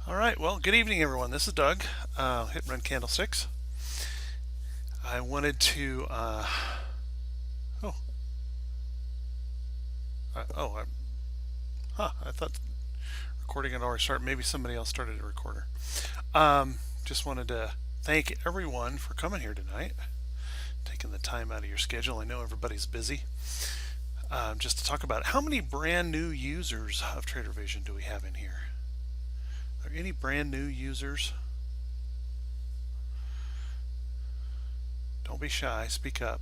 All right, well, good evening, everyone. This is Doug, Hit and Run Candlesticks. I wanted to, oh, oh, I thought recording had already started. Maybe somebody else started a recorder. Just wanted to thank everyone for coming here tonight, taking the time out of your schedule. I know everybody's busy. Just to talk about how many brand new users of Trader Vision do we have in here? Are there any brand new users? Don't be shy, speak up.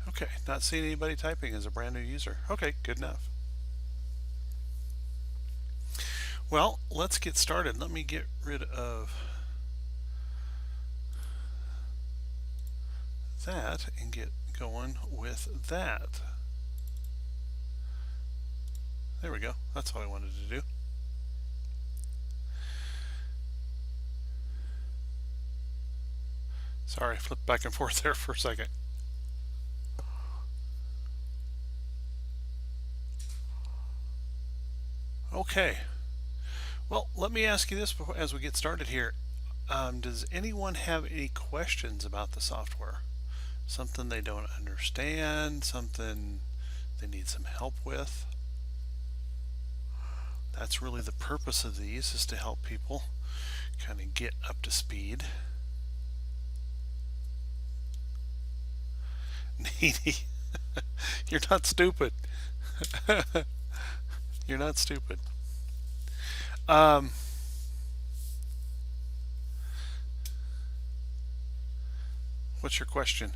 Okay, not seeing anybody typing as a brand new user. Okay, good enough. Well, let's get started. Let me get rid of that and get going with that. There we go. That's what I wanted to do. Sorry, I flipped back and forth there for a second. Okay. Well, let me ask you this as we get started here. Does anyone have any questions about the software? Something they don't understand? Something they need some help with? That's really the purpose of these, is to help people kind of get up to speed. Needy. You're not stupid. You're not stupid. Um, what's your question?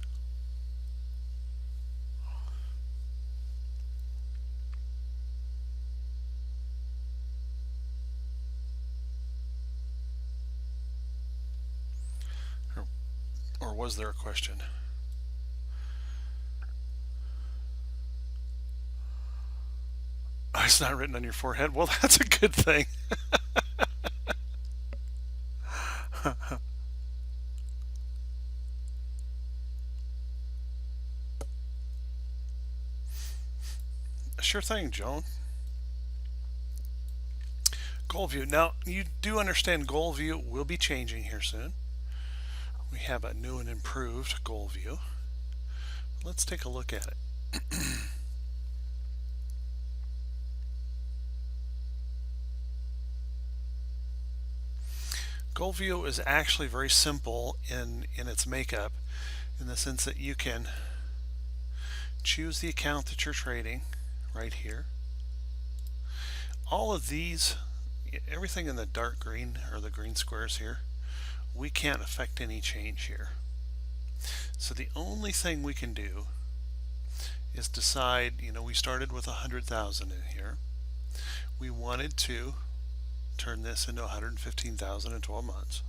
Or, or was there a question? Oh, it's not written on your forehead. Well, that's a good thing. Sure thing, Joan. Goal view. Now, you do understand goal view will be changing here soon. We have a new and improved goal view. Let's take a look at it. Goal view is actually very simple in its makeup, in the sense that you can choose the account that you're trading right here. All of these, everything in the dark green or the green squares here, we can't affect any change here. So the only thing we can do is decide, we started with 100,000 in here. We wanted to turn this into 115,000 in 12 months.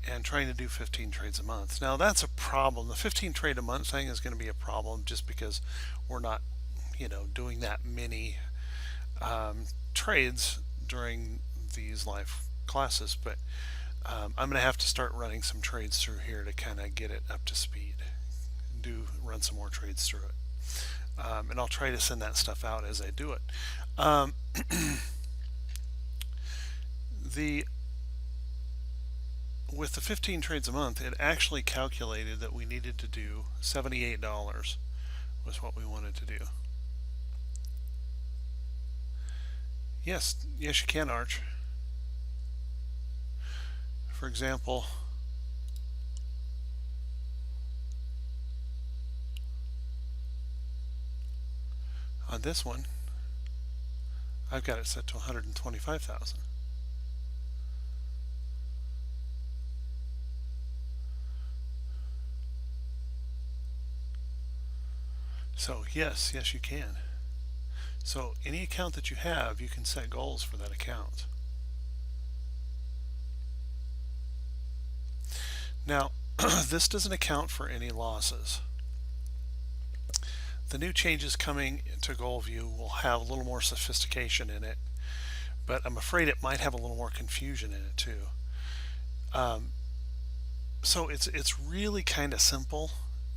And trying to do 15 trades a month. Now that's a problem. The 15 trade a month thing is going to be a problem just because we're not, doing that many trades during these live classes. But I'm going to have to start running some trades through here to kind of get it up to speed. Run some more trades through it. And I'll try to send that stuff out as I do it. With the 15 trades a month, it actually calculated that we needed to do $78 was what we wanted to do. Yes, you can, Arch. For example, on this one, I've got it set to 125,000. So yes, you can. So any account that you have, you can set goals for that account. Now, this doesn't account for any losses. The new changes coming to GoalView will have a little more sophistication in it, but I'm afraid it might have a little more confusion in it too. So it's really kind of simple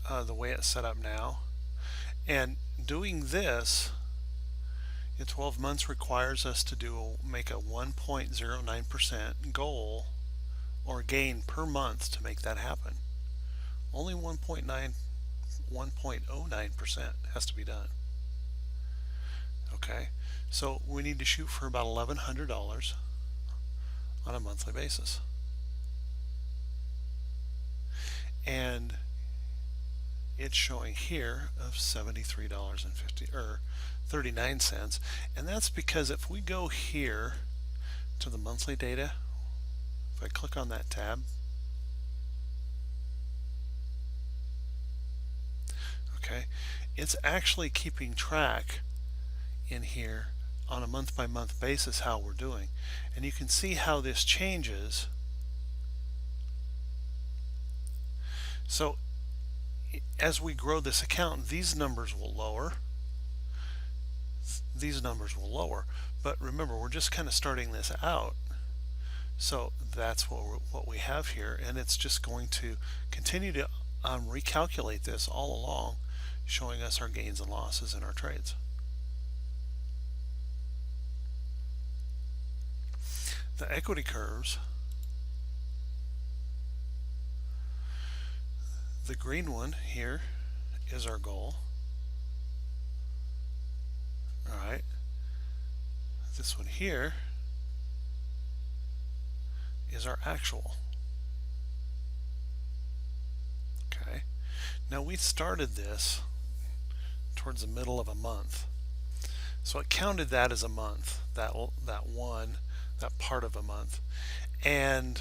the way it's set up now. And doing this in 12 months requires us to make a 1.09% goal or gain per month to make that happen. Only 1.09% has to be done. Okay, so we need to shoot for about $1,100 on a monthly basis. And it's showing here of $73.39, and that's because if we go here to the monthly data, if I click on that tab, okay, it's actually keeping track in here on a month by month basis how we're doing, and you can see how this changes. So as we grow this account, these numbers will lower, but remember, we're just kind of starting this out. So that's what we have here, and it's just going to continue to recalculate this all along, showing us our gains and losses in our trades. The equity curves, the green one here is our goal. All right, this one here is our actual. Okay, now we started this towards the middle of a month, so it counted that as a month, that part of a month, and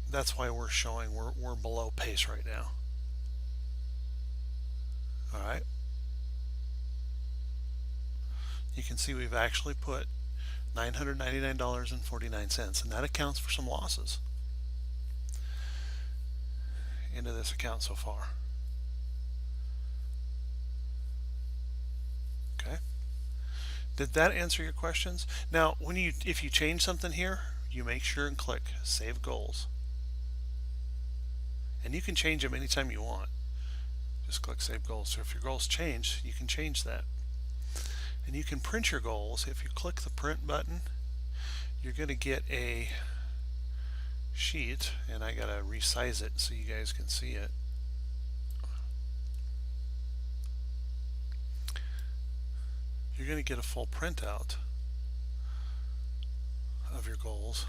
that's why we're showing we're below pace right now. All right, you can see we've actually put $999.49, and that accounts for some losses into this account so far. Okay, did that answer your questions? Now, if you change something here, you make sure and click Save Goals, and you can change them anytime you want. Just click Save Goals. So if your goals change, you can change that. And you can print your goals. If you click the print button, you're going to get a sheet, and I got to resize it so you guys can see it. You're going to get a full printout of your goals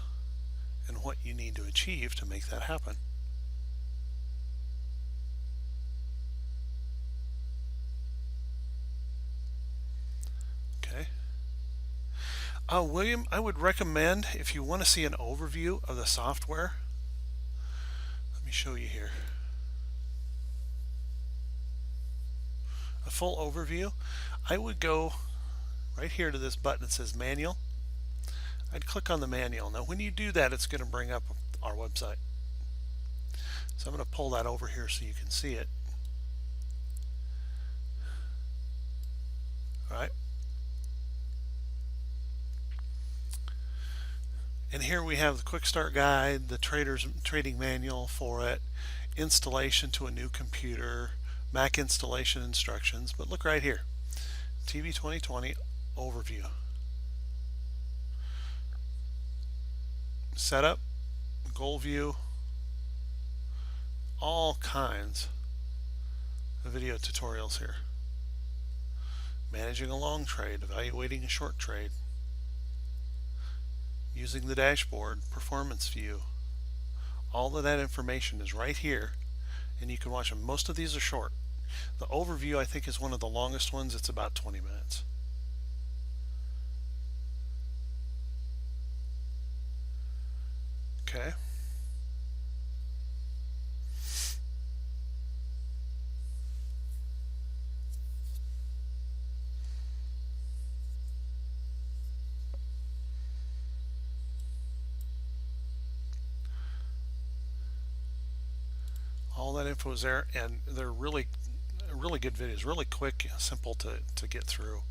and what you need to achieve to make that happen. Okay. William, I would recommend, if you want to see an overview of the software, let me show you here. A full overview, I would go right here to this button that says Manual. I'd click on the manual. Now when you do that, it's going to bring up our website. So I'm going to pull that over here so you can see it. All right. And here we have the quick start guide, the trading manual for it, installation to a new computer, Mac installation instructions. But look right here, TV 2020 overview. Setup, goal view, all kinds of video tutorials here. Managing a long trade, evaluating a short trade, using the dashboard, performance view. All of that information is right here, and you can watch them. Most of these are short. The overview, I think, is one of the longest ones. It's about 20 minutes. Okay. All that info is there, and they're really good videos, really quick, simple to get through.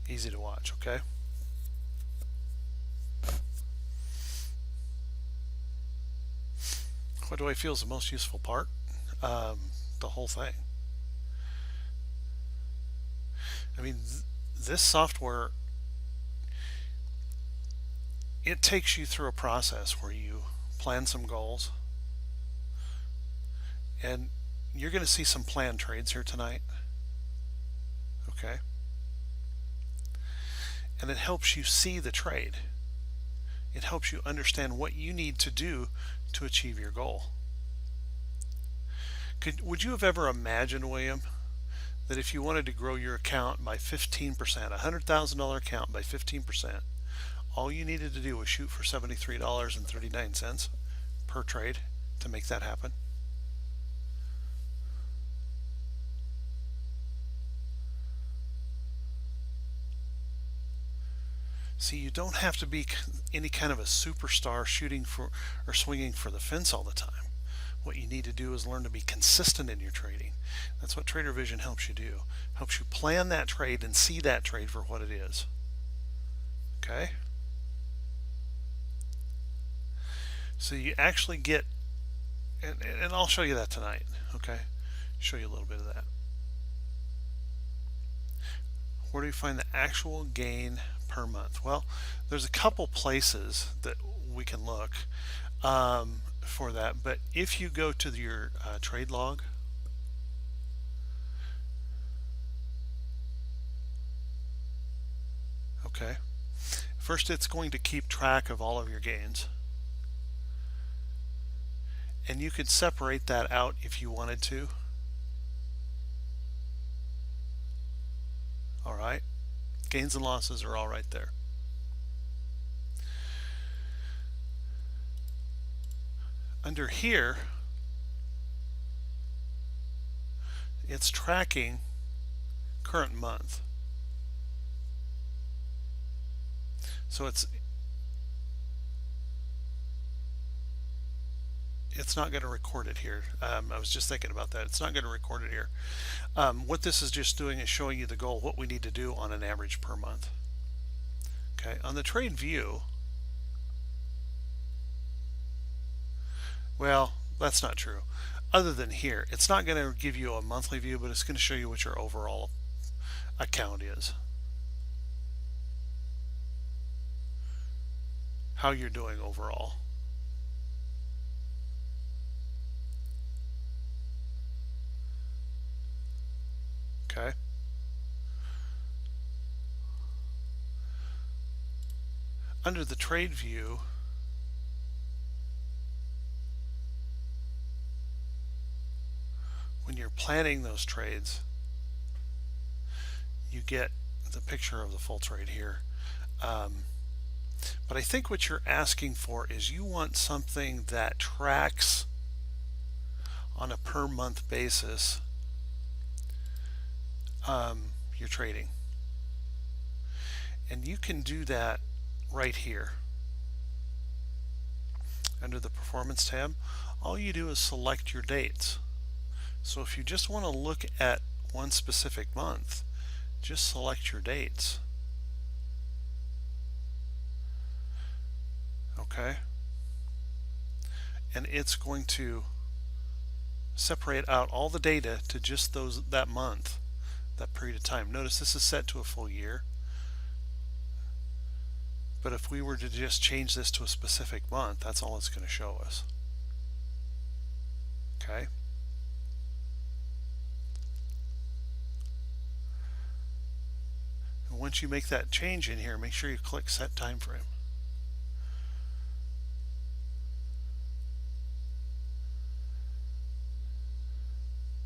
Easy to watch, okay? what do I feel is the most useful part? The whole thing. I mean, this software, it takes you through a process where you plan some goals, and you're going to see some planned trades here tonight. Okay. And it helps you see the trade. It helps you understand what you need to do to achieve your goal. Would you have ever imagined, William, that if you wanted to grow your account by 15%, a $100,000 account by 15%, all you needed to do was shoot for $73.39 per trade to make that happen? See, you don't have to be any kind of a superstar shooting for or swinging for the fence all the time. What you need to do is learn to be consistent in your trading. That's what Trader Vision helps you do. Helps you plan that trade and see that trade for what it is. Okay? So you actually get, and I'll show you that tonight. Okay? Show you a little bit of that. Where do you find the actual gain per month? Well, there's a couple places that we can look for that, but if you go to your trade log, okay, first it's going to keep track of all of your gains, and you could separate that out if you wanted to. All right, gains and losses are all right there. Under here, it's tracking current month. So it's not going to record it here. I was just thinking about that. It's not going to record it here. What this is just doing is showing you the goal, what we need to do on an average per month. Okay, on the trade view, well, that's not true. Other than here, it's not going to give you a monthly view, but it's going to show you what your overall account is. How you're doing overall. Okay. Under the trade view, when you're planning those trades, you get the picture of the full trade here. But I think what you're asking for is you want something that tracks on a per month basis your trading. And you can do that right here. Under the Performance tab, all you do is select your dates. So if you just want to look at one specific month, just select your dates. Okay? And it's going to separate out all the data to just that month, that period of time. Notice this is set to a full year. But if we were to just change this to a specific month, that's all it's going to show us. Okay? And once you make that change in here, make sure you click Set Time Frame.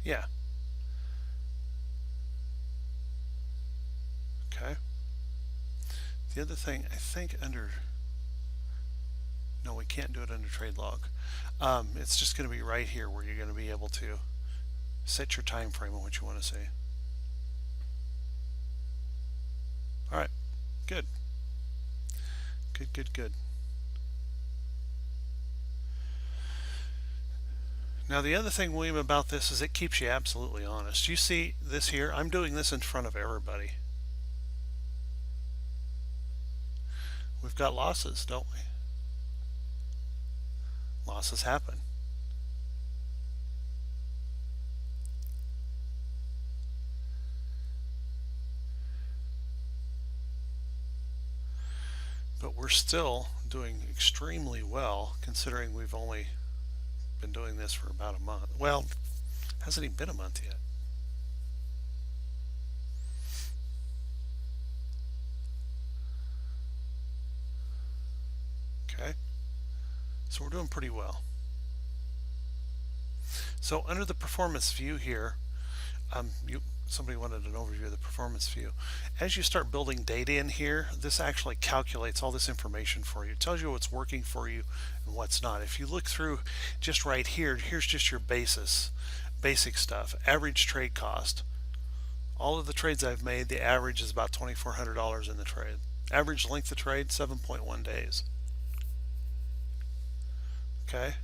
Yeah. Okay. The other thing, I think under, no, we can't do it under trade log. It's just going to be right here where you're going to be able to set your time frame on what you want to see. All right, good. Good. Now the other thing, William, about this is it keeps you absolutely honest. You see this here? I'm doing this in front of everybody. We've got losses, don't we? Losses happen. we're still doing extremely well considering we've only been doing this for about a month. Well, hasn't even been a month yet. Okay, so we're doing pretty well. So under the performance view here, somebody wanted an overview of the performance view. As you start building data in here, this actually calculates all this information for you. It tells you what's working for you and what's not. If you look through just right here, here's just your basic stuff. Average trade cost. All of the trades I've made, the average is about $2,400 in the trade. Average length of trade, 7.1 days. Okay.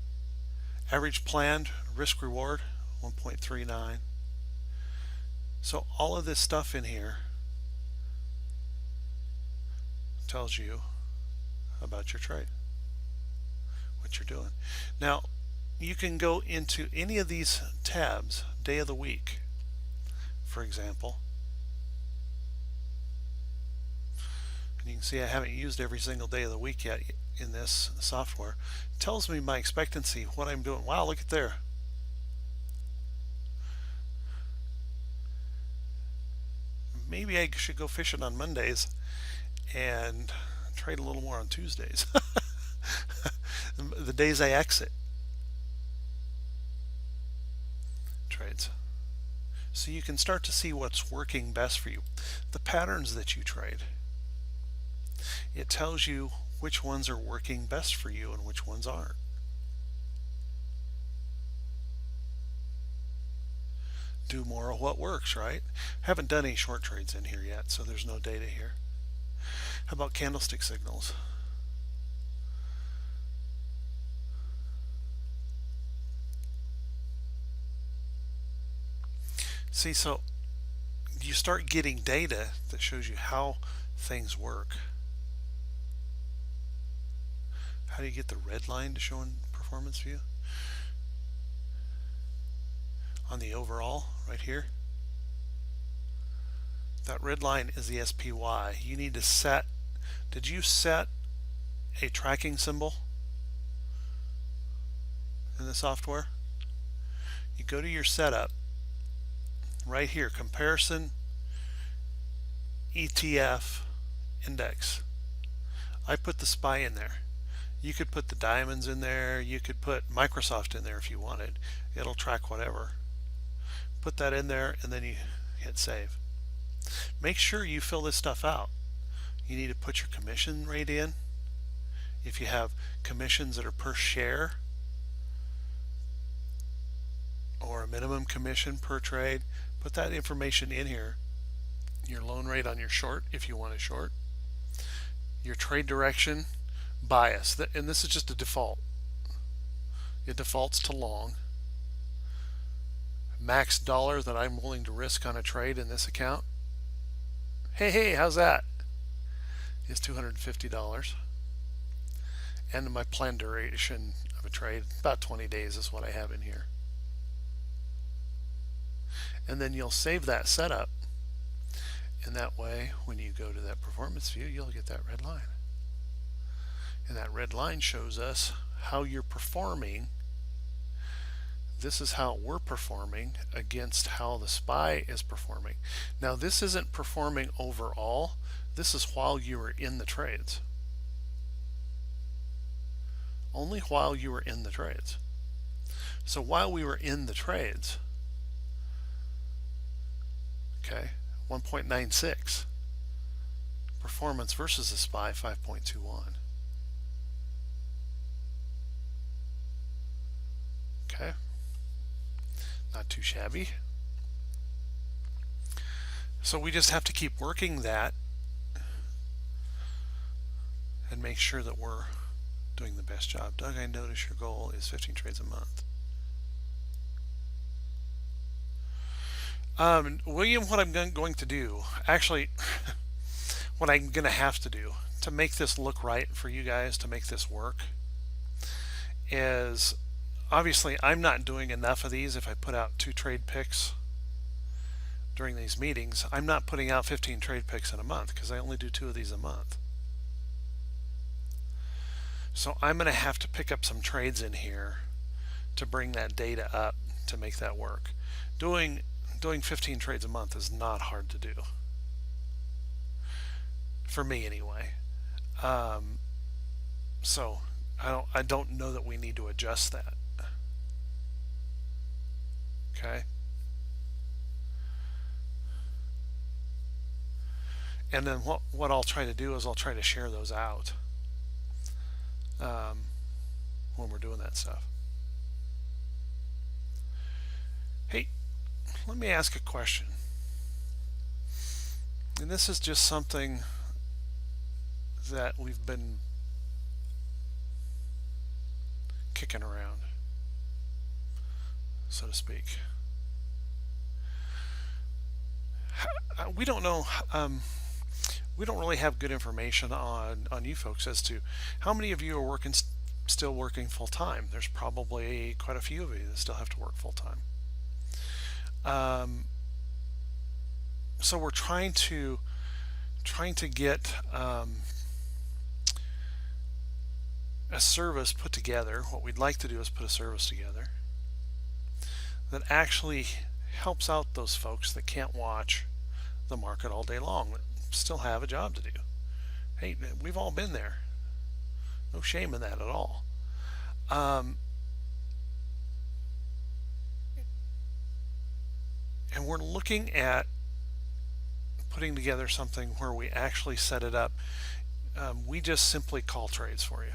Average planned risk reward, 1.39. So all of this stuff in here tells you about your trade, what you're doing. Now, you can go into any of these tabs, day of the week, for example. And you can see I haven't used every single day of the week yet in this software. It tells me my expectancy, what I'm doing. Wow, look at there. Maybe I should go fishing on Mondays and trade a little more on Tuesdays. The days I exit trades. So you can start to see what's working best for you. The patterns that you trade. It tells you which ones are working best for you and which ones aren't. Do more of what works, right? Haven't done any short trades in here yet, so there's no data here. How about candlestick signals? See, so you start getting data that shows you how things work. How do you get the red line to show in performance view? On the overall right here, that red line is the SPY. You need to set, did you set a tracking symbol in the software? You go to your setup right here, comparison ETF index. I put the SPY in there. You could put the diamonds in there. You could put Microsoft in there if you wanted. It'll track whatever. Put that in there and then you hit save. Make sure you fill this stuff out. You need to put your commission rate in. If you have commissions that are per share or a minimum commission per trade, put that information in here. Your loan rate on your short if you want a short. Your trade direction, bias, and this is just a default. It defaults to long. Max dollar that I'm willing to risk on a trade in this account. Hey, how's that? Is $250. And my planned duration of a trade, about 20 days is what I have in here. And then you'll save that setup. And that way, when you go to that performance view, you'll get that red line. And that red line shows us how you're performing. This is how we're performing against how the SPY is performing. Now, this isn't performing overall. This is while you were in the trades. Only while you were in the trades. So while we were in the trades, okay, 1.96. Performance versus the SPY, 5.21. Okay. Not too shabby. So we just have to keep working that and make sure that we're doing the best job. Doug, I notice your goal is 15 trades a month. William, what I'm going to do, actually, what I'm going to have to do to make this look right for you guys, to make this work, is obviously I'm not doing enough of these. If I put out 2 trade picks during these meetings, I'm not putting out 15 trade picks in a month because I only do 2 of these a month. So I'm going to have to pick up some trades in here to bring that data up to make that work. Doing 15 trades a month is not hard to do, for me anyway. So I don't know that we need to adjust that. Okay. And then what I'll try to do is I'll try to share those out when we're doing that stuff. Hey, let me ask a question. And this is just something that we've been kicking around, so to speak. We don't know. We don't really have good information on you folks as to how many of you are still working full time. There's probably quite a few of you that still have to work full time. So we're trying to get a service put together. What we'd like to do is put a service together that actually helps out those folks that can't watch the market all day long, that still have a job to do. Hey, we've all been there. No shame in that at all. And we're looking at putting together something where we actually set it up. We just simply call trades for you.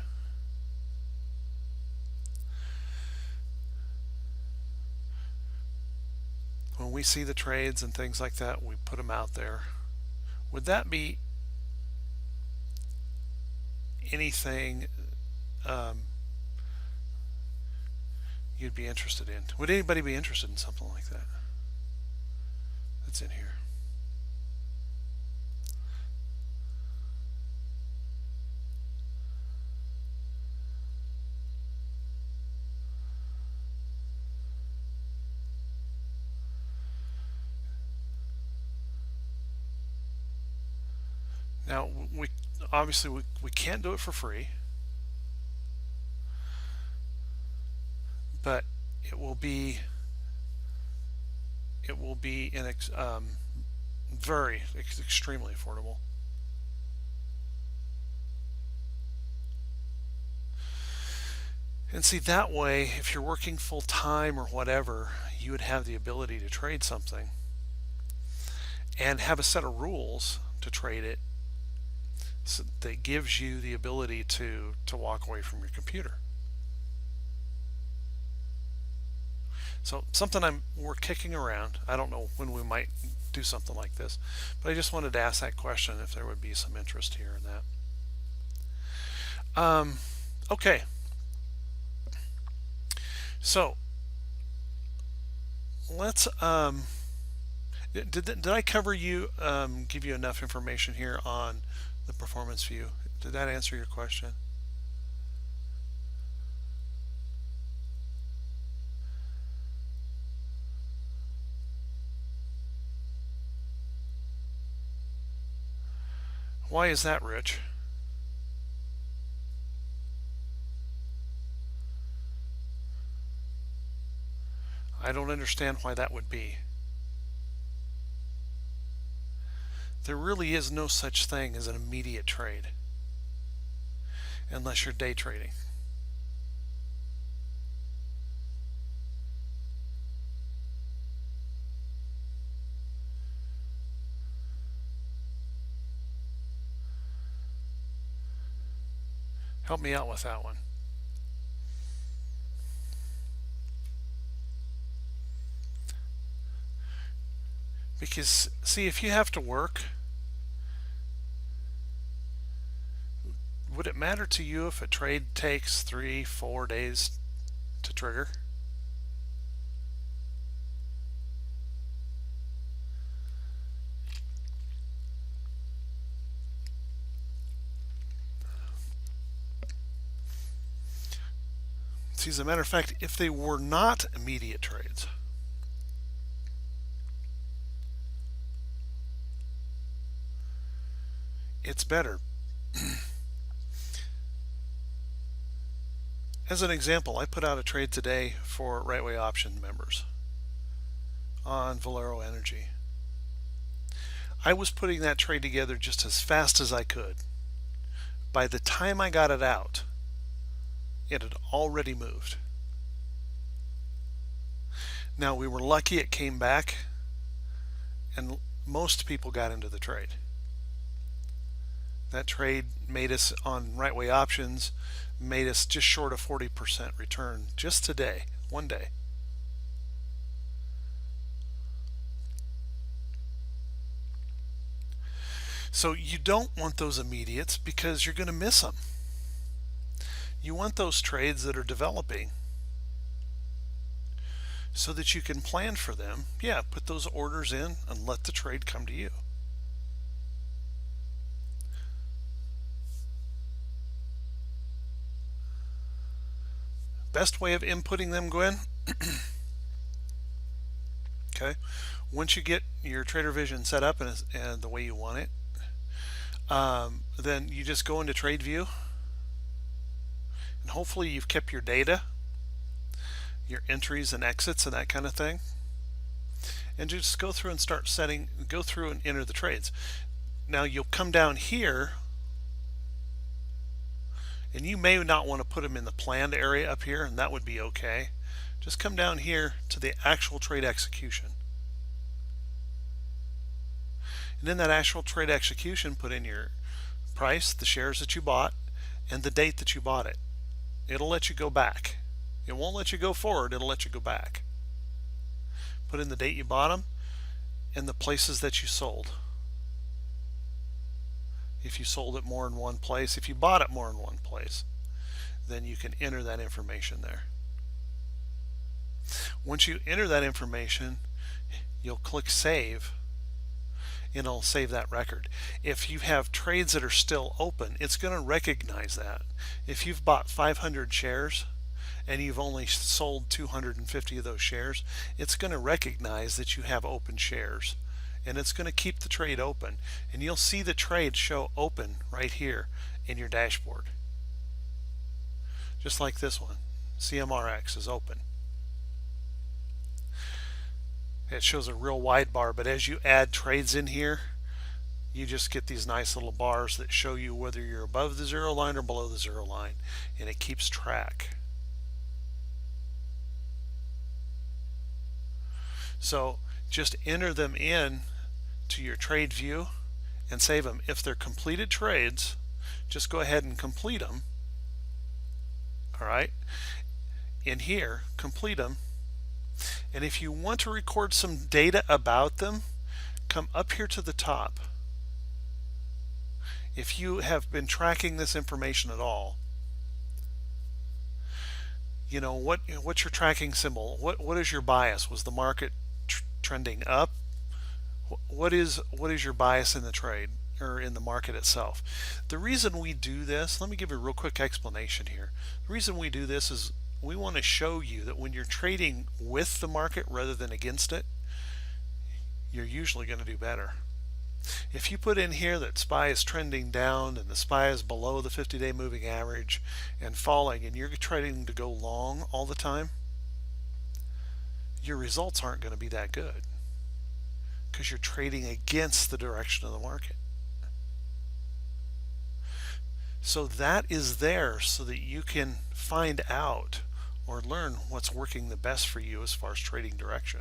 When we see the trades and things like that, we put them out there. Would that be anything you'd be interested in? Would anybody be interested in something like that that's in here? Now, we obviously we can't do it for free, but it will be extremely affordable. And see, that way, if you're working full time or whatever, you would have the ability to trade something and have a set of rules to trade it that gives you the ability to walk away from your computer. So something we're kicking around. I don't know when we might do something like this, but I just wanted to ask that question if there would be some interest here in that. Okay. So let's did I cover you give you enough information here on the performance view? Did that answer your question? Why is that, Rich? I don't understand why that would be. There really is no such thing as an immediate trade unless you're day trading. Help me out with that one. Because, see, if you have to work, would it matter to you if a trade takes 3-4 days to trigger? See, as a matter of fact, if they were not immediate trades, it's better. As an example, I put out a trade today for Right Way Option members on Valero Energy. I was putting that trade together just as fast as I could. By the time I got it out, it had already moved. Now, we were lucky it came back, and most people got into the trade. That trade made us, on Right Way Options, made us just short of 40% return just today, one day. So you don't want those immediates because you're going to miss them. You want those trades that are developing so that you can plan for them. Yeah, put those orders in and let the trade come to you. Best way of inputting them, Gwen. Okay, once you get your Trader Vision set up and the way you want it, then you just go into Trade View, and hopefully you've kept your data, your entries and exits and that kind of thing, and just go through and go through and enter the trades. Now you'll come down here, and you may not want to put them in the planned area up here, and that would be okay. Just come down here to the actual trade execution. And in that actual trade execution, put in your price, the shares that you bought, and the date that you bought it. It'll let you go back. It won't let you go forward, it'll let you go back. Put in the date you bought them and the places that you sold. If you sold it more in one place, if you bought it more in one place, then you can enter that information there. Once you enter that information, you'll click Save, and it'll save that record. If you have trades that are still open, it's going to recognize that. If you've bought 500 shares and you've only sold 250 of those shares, it's going to recognize that you have open shares, and it's going to keep the trade open, and you'll see the trade show open right here in your dashboard. Just like this one, CMRX is open. It shows a real wide bar, but as you add trades in here, you just get these nice little bars that show you whether you're above the zero line or below the zero line, and it keeps track. So just enter them in to your trade view and save them. If they're completed trades, just go ahead and complete them. All right, in here, complete them. And if you want to record some data about them, come up here to the top. If you have been tracking this information at all, you know what's your tracking symbol? What is your bias? Was the market trending up? What is your bias in the trade or in the market itself? The reason we do this, let me give you a real quick explanation here. The reason we do this is we want to show you that when you're trading with the market rather than against it, you're usually going to do better. If you put in here that SPY is trending down and the SPY is below the 50-day moving average and falling, and you're trading to go long all the time, your results aren't going to be that good because you're trading against the direction of the market. So that is there so that you can find out or learn what's working the best for you as far as trading direction.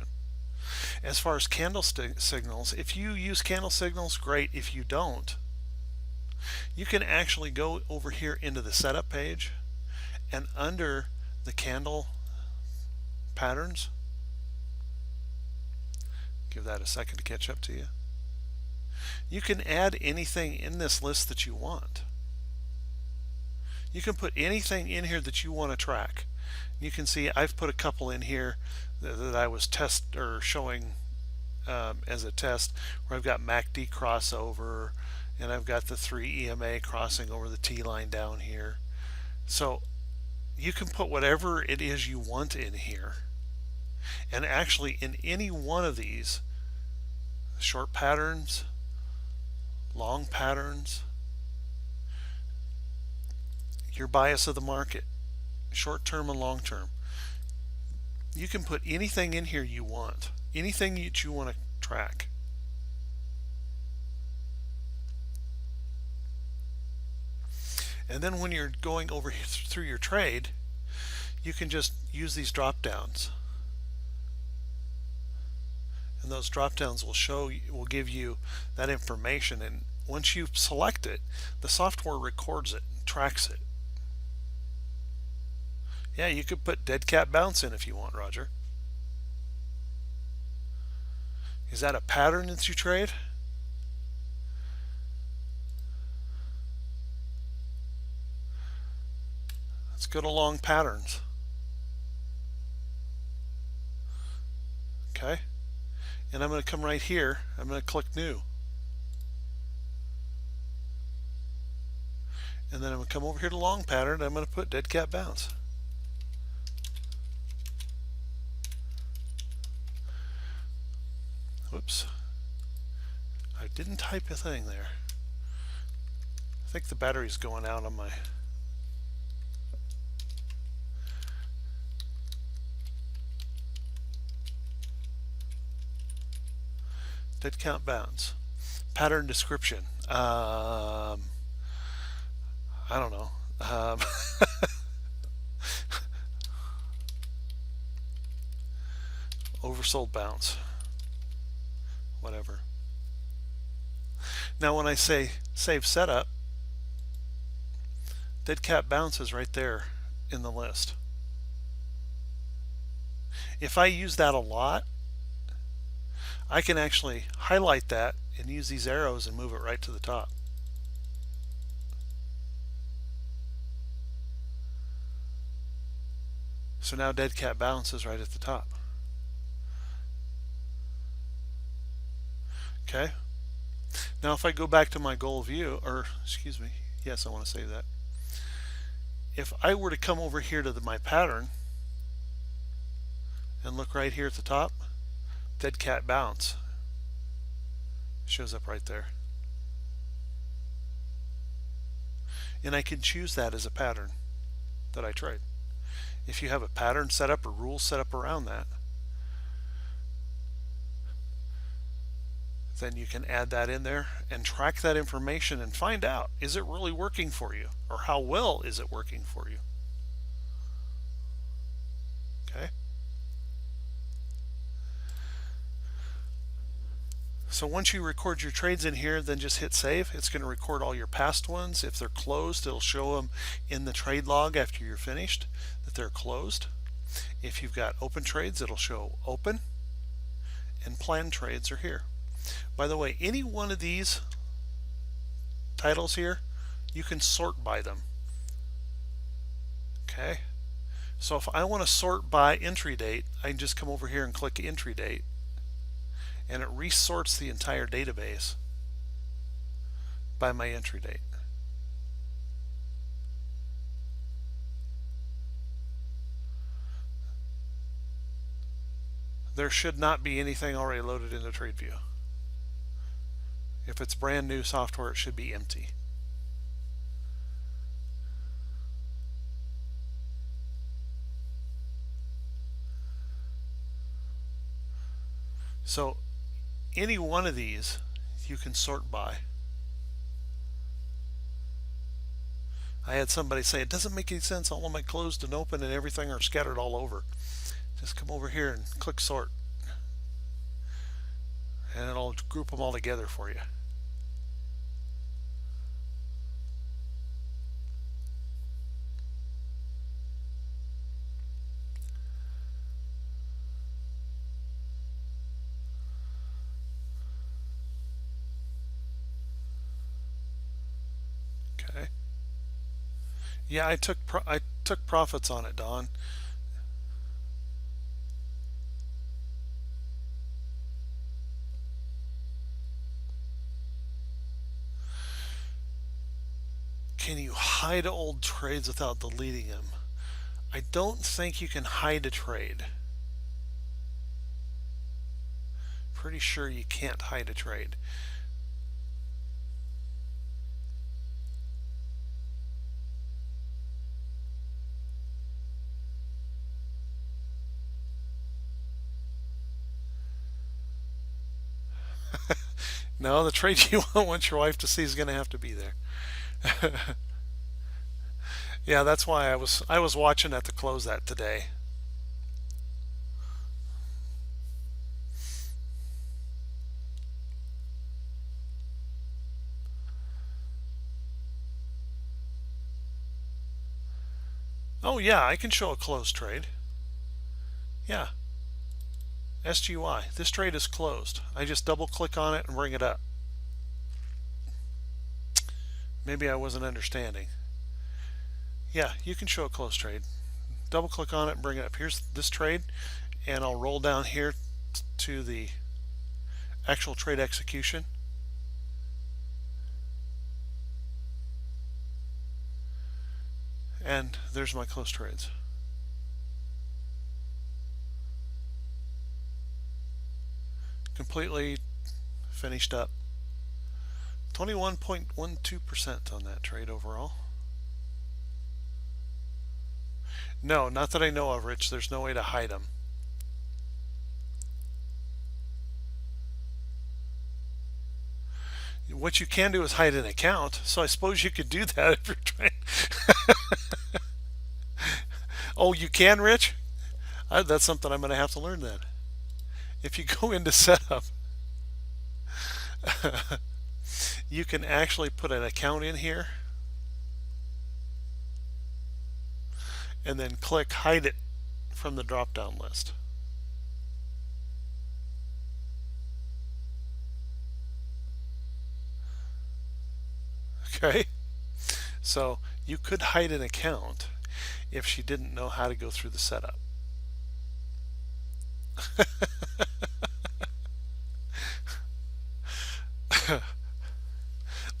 As far as candlestick signals, if you use candle signals, great. If you don't, you can actually go over here into the setup page, and under the candle patterns, give that a second to catch up to you, you can add anything in this list that you want. You can put anything in here that you want to track. You can see I've put a couple in here that I was showing as a test, where I've got MACD crossover, and I've got the 3 EMA crossing over the T line down here. So you can put whatever it is you want in here, and actually in any one of these, short patterns, long patterns, your bias of the market, short term and long term. You can put anything in here you want, anything that you want to track. And then when you're going over through your trade, you can just use these drop downs. And those drop downs will give you that information, and once you select it, the software records it, tracks it. Yeah, you could put dead cat bounce in if you want, Roger. Is that a pattern that you trade? Let's go to long patterns. Okay. And I'm going to come right here. I'm going to click new. And then I'm going to come over here to long pattern. I'm going to put dead cat bounce. Whoops. I didn't type a thing there. I think the battery's going out on my... Dead count bounce. Pattern description. I don't know. Oversold bounce. Whatever. Now when I say save setup, dead cat bounce is right there in the list. If I use that a lot, I can actually highlight that and use these arrows and move it right to the top. So now dead cat bounce is right at the top. Okay. Now if I go back to my goal view, or excuse me, yes, I want to save that. If I were to come over here to my pattern and look right here at the top, dead cat bounce shows up right there. And I can choose that as a pattern that I trade. If you have a pattern set up or rules set up around that, then you can add that in there and track that information and find out, is it really working for you, or how well is it working for you? Okay. So once you record your trades in here, then just hit save. It's going to record all your past ones. If they're closed, it'll show them in the trade log after you're finished that they're closed. If you've got open trades, it'll show open, and planned trades are here. By the way, any one of these titles here, you can sort by them. Okay, so if I want to sort by entry date, I can just come over here and click entry date, and it resorts the entire database by my entry date. There should not be anything already loaded into TradeView. If it's brand new software, it should be empty. So any one of these you can sort by. I had somebody say it doesn't make any sense, all of my closed and open and everything are scattered all over. Just come over here and click sort, and it'll group them all together for you. Okay. Yeah, I took profits on it, Don. Can you hide old trades without deleting them? I don't think you can hide a trade. Pretty sure you can't hide a trade. No, the trade you want your wife to see is going to have to be there. Yeah, that's why I was watching at the close that today. Oh yeah, I can show a closed trade. Yeah, SGY. This trade is closed. I just double click on it and bring it up. Maybe I wasn't understanding. Yeah, you can show a closed trade. Double click on it and bring it up. Here's this trade, and I'll roll down here to the actual trade execution. And there's my closed trades. Completely finished up. 21.12% on that trade overall. No, not that I know of, Rich. There's no way to hide them. What you can do is hide an account, so I suppose you could do that if you're trying. Oh, you can, Rich? That's something I'm going to have to learn then. If you go into setup, you can actually put an account in here and then click hide it from the drop down list. Okay, so you could hide an account if she didn't know how to go through the setup.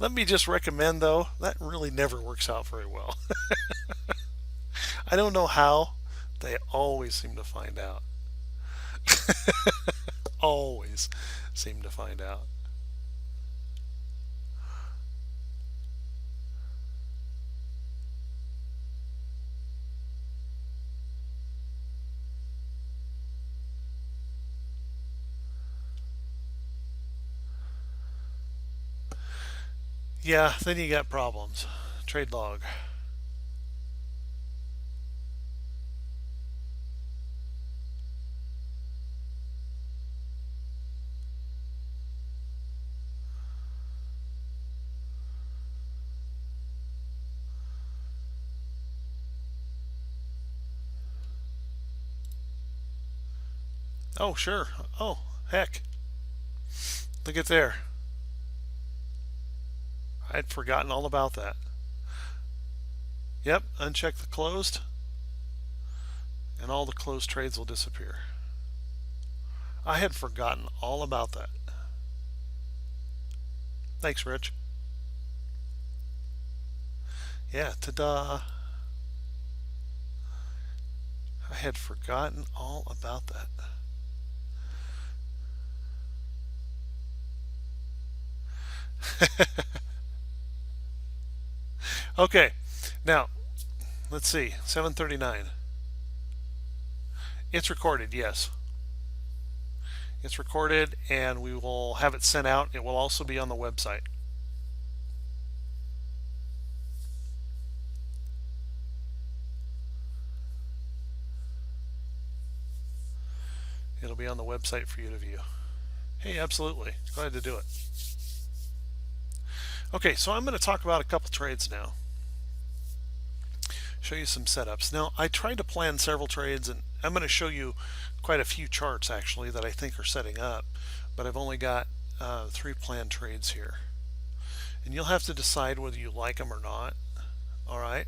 Let me just recommend, though, that really never works out very well. I don't know how. They always seem to find out. Always seem to find out. Yeah, then you got problems. Trade log. Oh, sure. Oh, heck. Look at there. I'd forgotten all about that. Yep, uncheck the closed, and all the closed trades will disappear. I had forgotten all about that. Thanks, Rich. Yeah, ta-da. I had forgotten all about that. Okay, now let's see. 7:39. It's recorded, yes. It's recorded, and we will have it sent out. It will also be on the website. It'll be on the website for you to view. Hey, absolutely. Glad to do it. Okay, so I'm going to talk about a couple trades now. Show you some setups. Now, I tried to plan several trades, and I'm going to show you quite a few charts actually that I think are setting up, but I've only got 3 planned trades here. And you'll have to decide whether you like them or not. All right.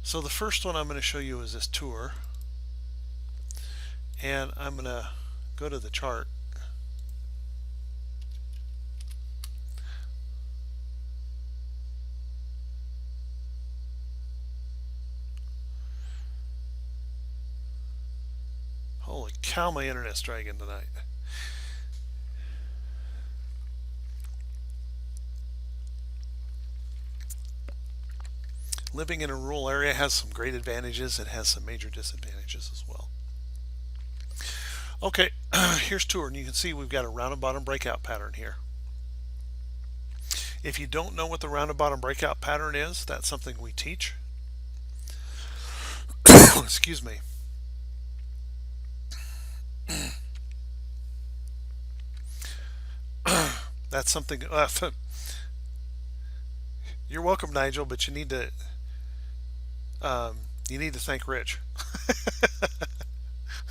So the first one I'm going to show you is this tour. And I'm going to go to the chart. Holy cow, my internet's dragging tonight. Living in a rural area has some great advantages. It has some major disadvantages as well. Okay, here's tour, and you can see we've got a round and bottom breakout pattern here. If you don't know what the rounded bottom breakout pattern is, that's something we teach. Excuse me. That's something. You're welcome, Nigel, but um, you need to thank Rich.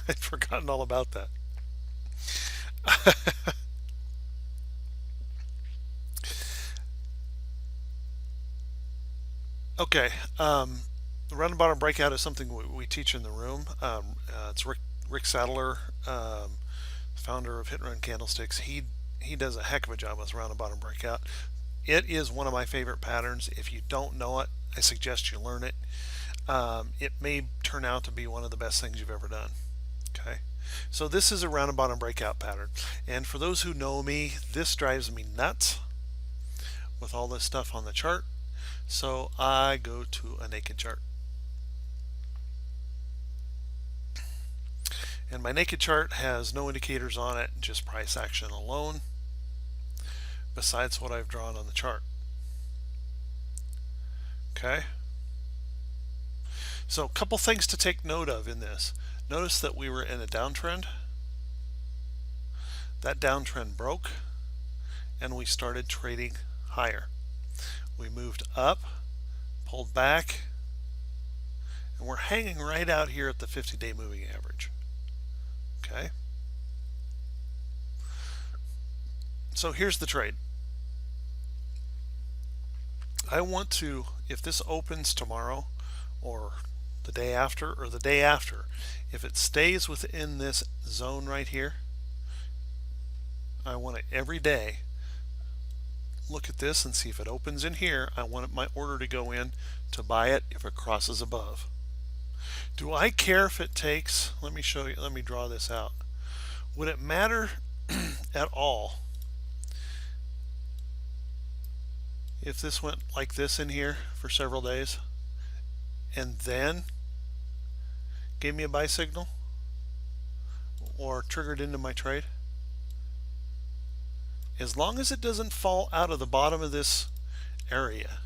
I'd forgotten all about that. Okay, the rounded bottom breakout is something we teach in the room. It's Rick Sadler, founder of Hit and Run Candlesticks. He does a heck of a job with rounded bottom breakout. It is one of my favorite patterns. If you don't know it, I suggest you learn it. It may turn out to be one of the best things you've ever done. Okay, so this is a rounded bottom breakout pattern, and for those who know me, this drives me nuts with all this stuff on the chart. So I go to a naked chart. And my naked chart has no indicators on it, just price action alone, besides what I've drawn on the chart. Okay. So a couple things to take note of in this. Notice that we were in a downtrend. That downtrend broke and we started trading higher. We moved up, pulled back, and we're hanging right out here at the 50-day moving average. Okay. So here's the trade. I want to, if this opens tomorrow or the day after or the day after, if it stays within this zone right here, I want it every day. Look at this and see if it opens in here. I want my order to go in to buy it if it crosses above. Do I care if it takes, let me show you, let me draw this out. Would it matter at all if this went like this in here for several days and then gave me a buy signal or triggered into my trade? As long as it doesn't fall out of the bottom of this area.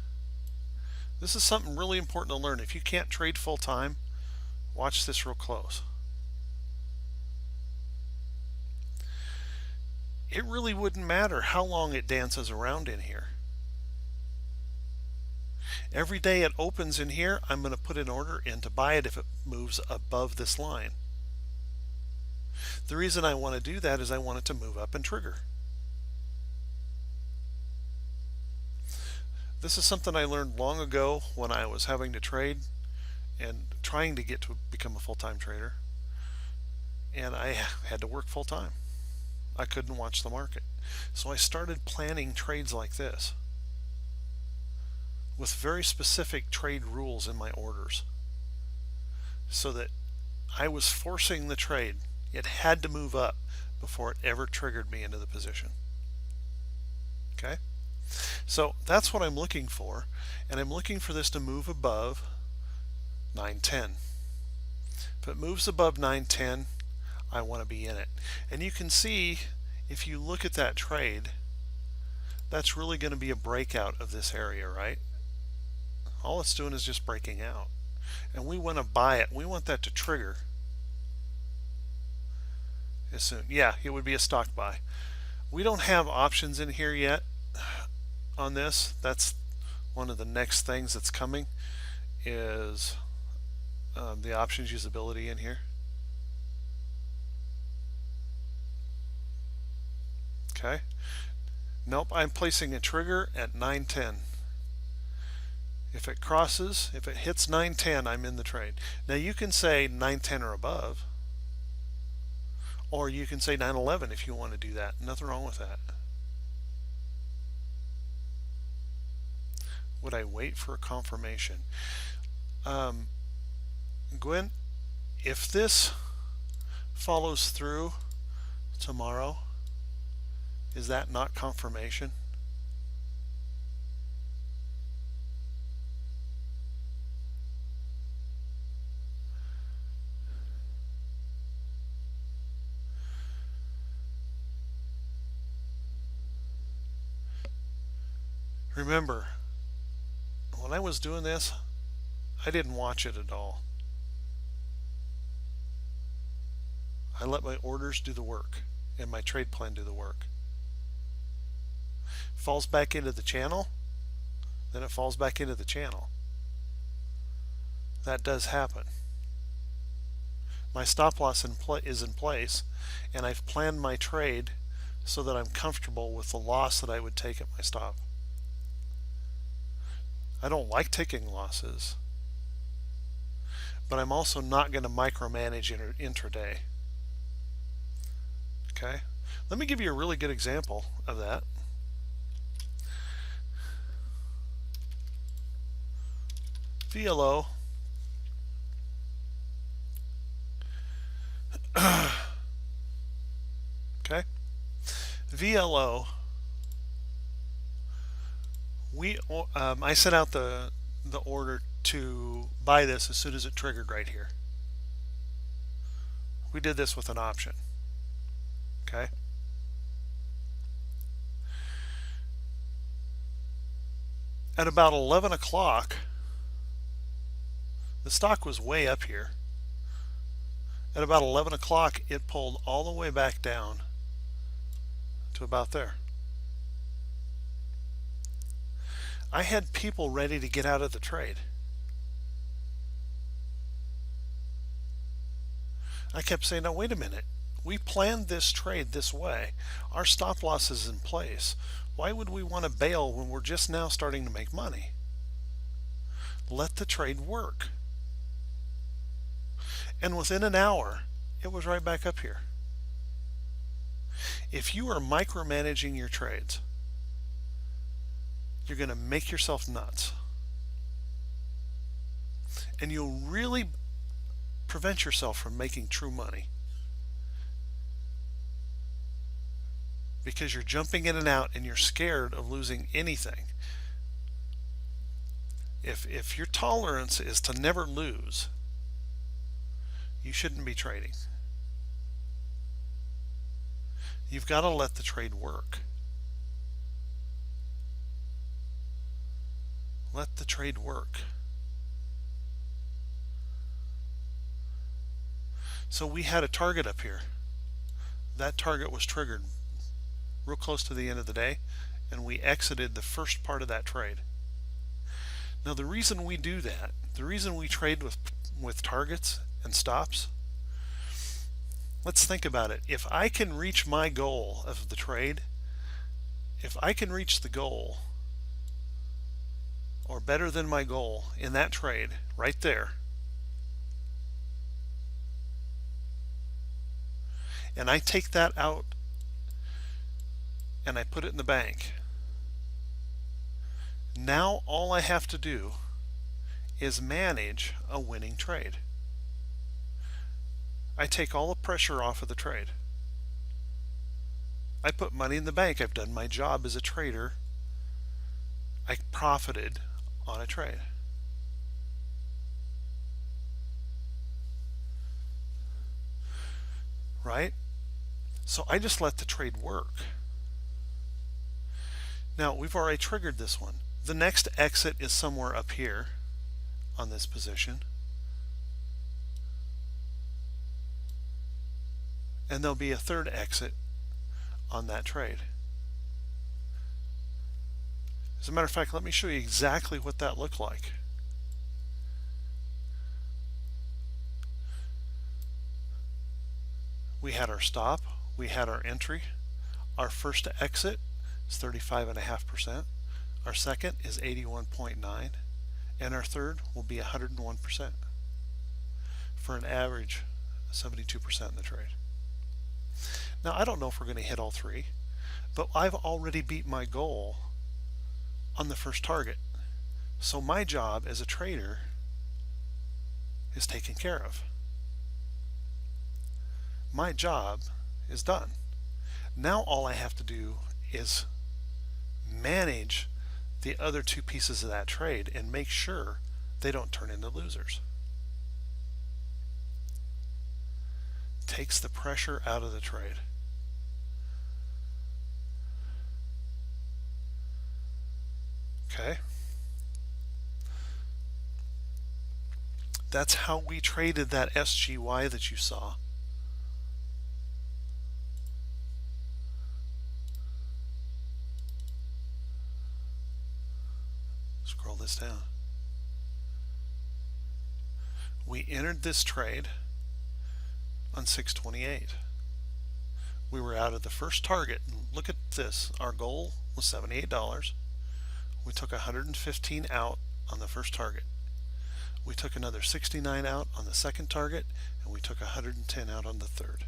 This is something really important to learn. If you can't trade full time, watch this real close. It really wouldn't matter how long it dances around in here. Every day it opens in here, I'm going to put an order in to buy it if it moves above this line. The reason I want to do that is I want it to move up and trigger. This is something I learned long ago when I was having to trade and trying to get to become a full-time trader. And I had to work full-time. I couldn't watch the market. So I started planning trades like this with very specific trade rules in my orders so that I was forcing the trade. It had to move up before it ever triggered me into the position. Okay? So that's what I'm looking for, and I'm looking for this to move above 910. If it moves above 910, I want to be in it. And you can see, if you look at that trade, that's really going to be a breakout of this area, right? All it's doing is just breaking out. And we want to buy it. We want that to trigger as soon. Yeah, it would be a stock buy. We don't have options in here yet on this. That's one of the next things that's coming is the options usability in here. Okay. Nope, I'm placing a trigger at 910. If it crosses, if it hits 910, I'm in the trade. Now you can say 910 or above, or you can say 911 if you want to do that. Nothing wrong with that. Would I wait for a confirmation? Gwen, if this follows through tomorrow, is that not confirmation? Remember, when I was doing this, I didn't watch it at all. I let my orders do the work and my trade plan do the work. Falls back into the channel, then it falls back into the channel. That does happen. My stop loss is in place, and I've planned my trade so that I'm comfortable with the loss that I would take at my stop. I don't like taking losses, but I'm also not going to micromanage intraday. Okay, let me give you a really good example of that. VLO. Okay, VLO. I sent out the order to buy this as soon as it triggered right here. We did this with an option. Okay. At about 11 o'clock, the stock was way up here. At about 11 o'clock, it pulled all the way back down to about there. I had people ready to get out of the trade. I kept saying, now wait a minute. We planned this trade this way. Our stop loss is in place. Why would we want to bail when we're just now starting to make money? Let the trade work. And within an hour, it was right back up here. If you are micromanaging your trades, you're going to make yourself nuts. And you'll really prevent yourself from making true money. Because you're jumping in and out and you're scared of losing anything. If your tolerance is to never lose, you shouldn't be trading. You've got to let the trade work. Let the trade work. So we had a target up here. That target was triggered real close to the end of the day, and we exited the first part of that trade. Now the reason we do that, the reason we trade with targets and stops, let's think about it. If I can reach my goal of the trade, if I can reach the goal or better than my goal in that trade right there, and I take that out and I put it in the bank, now all I have to do is manage a winning trade. I take all the pressure off of the trade. I put money in the bank. I've done my job as a trader. I profited on a trade. Right? So I just let the trade work. Now we've already triggered this one. The next exit is somewhere up here on this position. And there'll be a third exit on that trade. As a matter of fact, let me show you exactly what that looked like. We had our stop, we had our entry. Our first exit is 35.5%. Our second is 81.9%. And our third will be 101%. For an average of 72% in the trade. Now I don't know if we're going to hit all three, but I've already beat my goal on the first target. So my job as a trader is taken care of. My job is done. Now all I have to do is manage the other two pieces of that trade and make sure they don't turn into losers. Takes the pressure out of the trade. Okay. That's how we traded that SGY that you saw. Scroll this down. We entered this trade on 628. We were out of the first target. Look at this. Our goal was $78. We took 115 out on the first target. We took another 69 out on the second target, and we took 110 out on the third.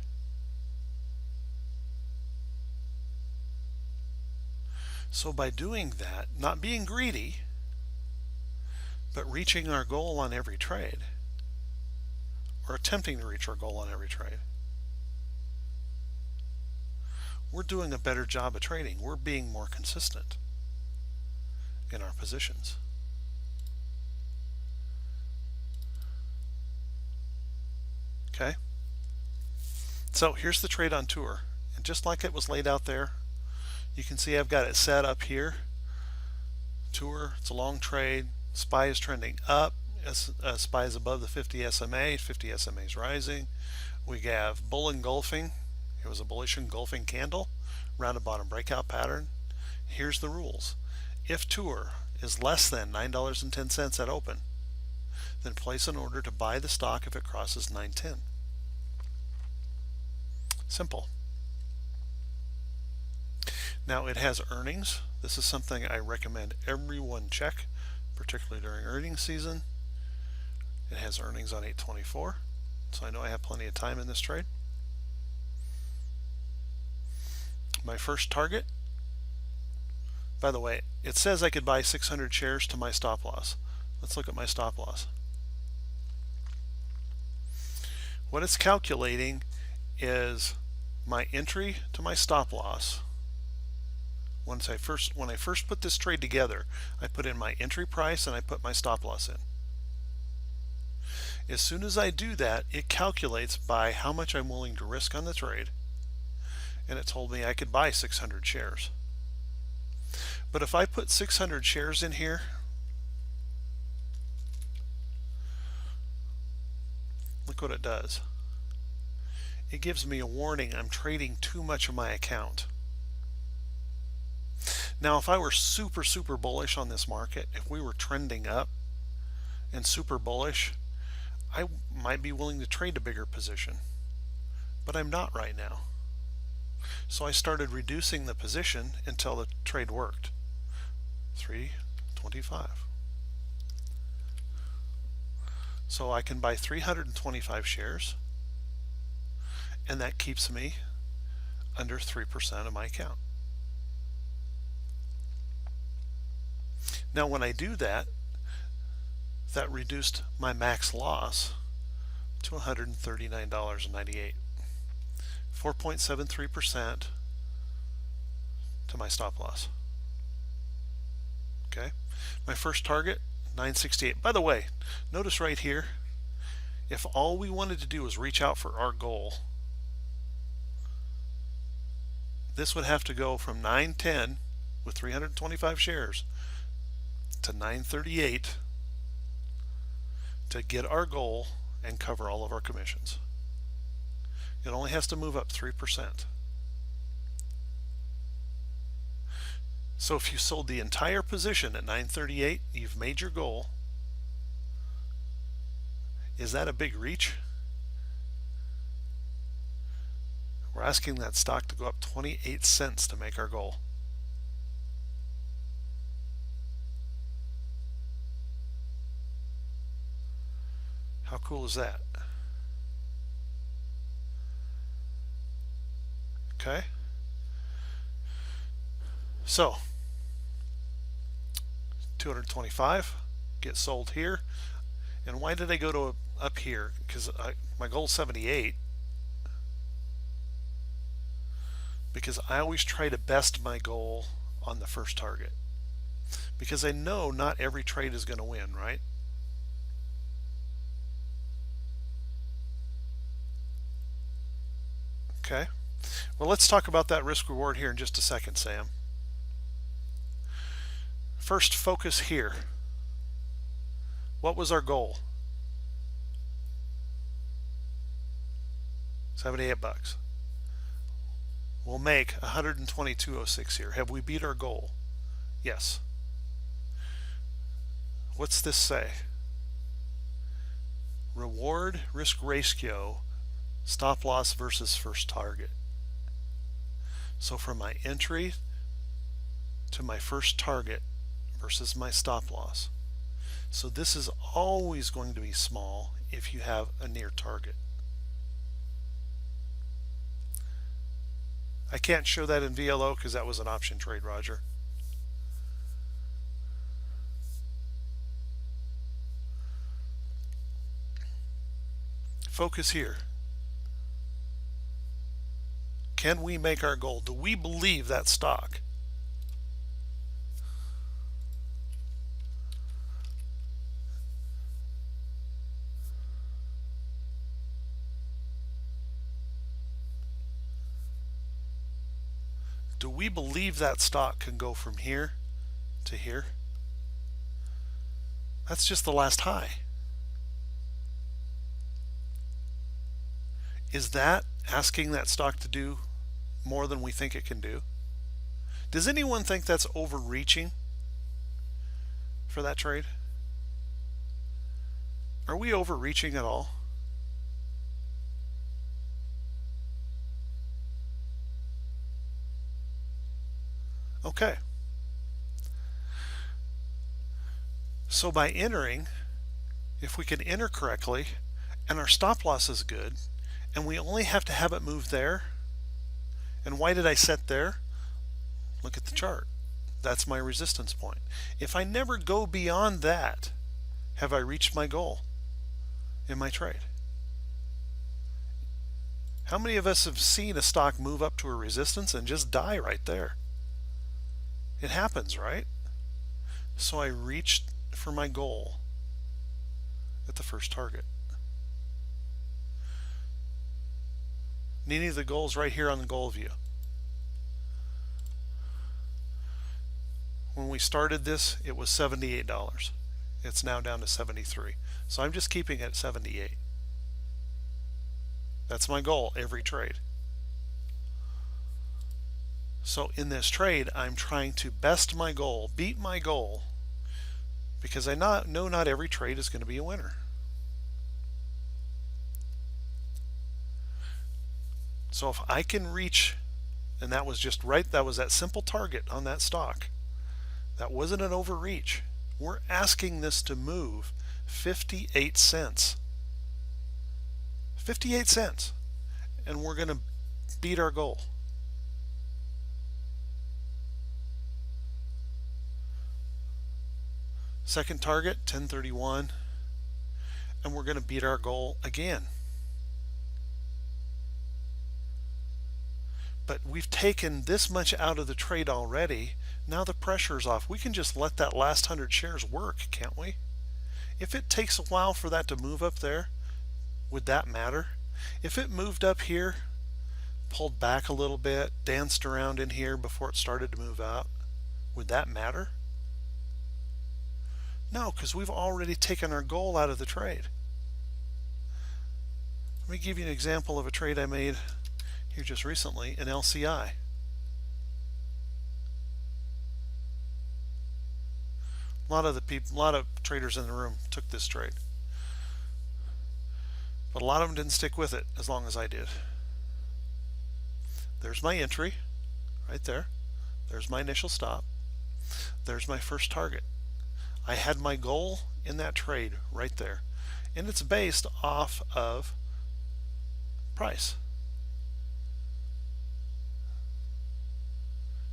So by doing that, not being greedy, but reaching our goal on every trade, or attempting to reach our goal on every trade, we're doing a better job of trading. We're being more consistent in our positions. Okay, so here's the trade on tour, and just like it was laid out there, you can see I've got it set up here. Tour, it's a long trade. SPY is trending up. SPY is above the 50 SMA. 50 SMA is rising. We have bull engulfing. It was a bullish engulfing candle, rounded bottom breakout pattern. Here's the rules. If tour is less than $9.10 at open, then place an order to buy the stock if it crosses 910. Simple. Now it has earnings. This is something I recommend everyone check, particularly during earnings season. It has earnings on 8/24, so I know I have plenty of time in this trade. My first target, by the way, it says I could buy 600 shares to my stop loss. Let's look at my stop loss. What it's calculating is my entry to my stop loss. When I first put this trade together, I put in my entry price and I put my stop loss in. As soon as I do that, it calculates by how much I'm willing to risk on the trade, and it told me I could buy 600 shares. But if I put 600 shares in here, look what it does. It gives me a warning I'm trading too much of my account. Now, if I were super bullish on this market, if we were trending up and super bullish, I might be willing to trade a bigger position, but I'm not right now. So I started reducing the position until the trade worked. 325. So I can buy 325 shares, and that keeps me under 3% of my account. Now when I do that, that reduced my max loss to $139.98. 4.73% to my stop loss. Okay, my first target, 968. By the way, notice right here, if all we wanted to do was reach out for our goal, this would have to go from 910 with 325 shares to 938 to get our goal and cover all of our commissions. It only has to move up 3%. So if you sold the entire position at 938, you've made your goal. Is that a big reach? We're asking that stock to go up 28 cents to make our goal. How cool is that? Okay. So 225 get sold here. And why did I go to up here? Because my goal is 78. Because I always try to best my goal on the first target. Because I know not every trade is going to win, right? Okay. Well, let's talk about that risk reward here in just a second, Sam. First, focus here. What was our goal? 78 bucks. We'll make 122.06 here. Have we beat our goal? Yes. What's this say? Reward risk ratio, stop loss versus first target. So from my entry to my first target versus my stop loss. So this is always going to be small if you have a near target. I can't show that in VLO because that was an option trade, Roger. Focus here. Can we make our goal? Do we believe that stock? Do we believe that stock can go from here to here? That's just the last high. Is that asking that stock to do more than we think it can do? Does anyone think that's overreaching for that trade? Are we overreaching at all? Okay. So by entering, if we can enter correctly and our stop loss is good and we only have to have it move there, and why did I set there? Look at the chart. That's my resistance point. If I never go beyond that, have I reached my goal in my trade? How many of us have seen a stock move up to a resistance and just die right there? It happens, right? So I reached for my goal at the first target. Needing the goals right here on the goal view. When we started this, it was $78. It's now down to 73. So I'm just keeping it at 78. That's my goal every trade. So in this trade, I'm trying to best my goal, beat my goal, because I know not every trade is going to be a winner. So if I can reach, and that was just right, that was that simple target on that stock. That wasn't an overreach. We're asking this to move 58 cents. 58 cents. And we're going to beat our goal. Second target, 1031. And we're going to beat our goal again. But we've taken this much out of the trade already. Now the pressure's off. We can just let that last 100 shares work, can't we? If it takes a while for that to move up there, would that matter? If it moved up here, pulled back a little bit, danced around in here before it started to move out, would that matter? No, because we've already taken our goal out of the trade. Let me give you an example of a trade I made here just recently in LCI. A lot of traders in the room took this trade, but a lot of them didn't stick with it as long as I did. There's my entry right there. There's my initial stop. There's my first target. I had my goal in that trade right there, and it's based off of price.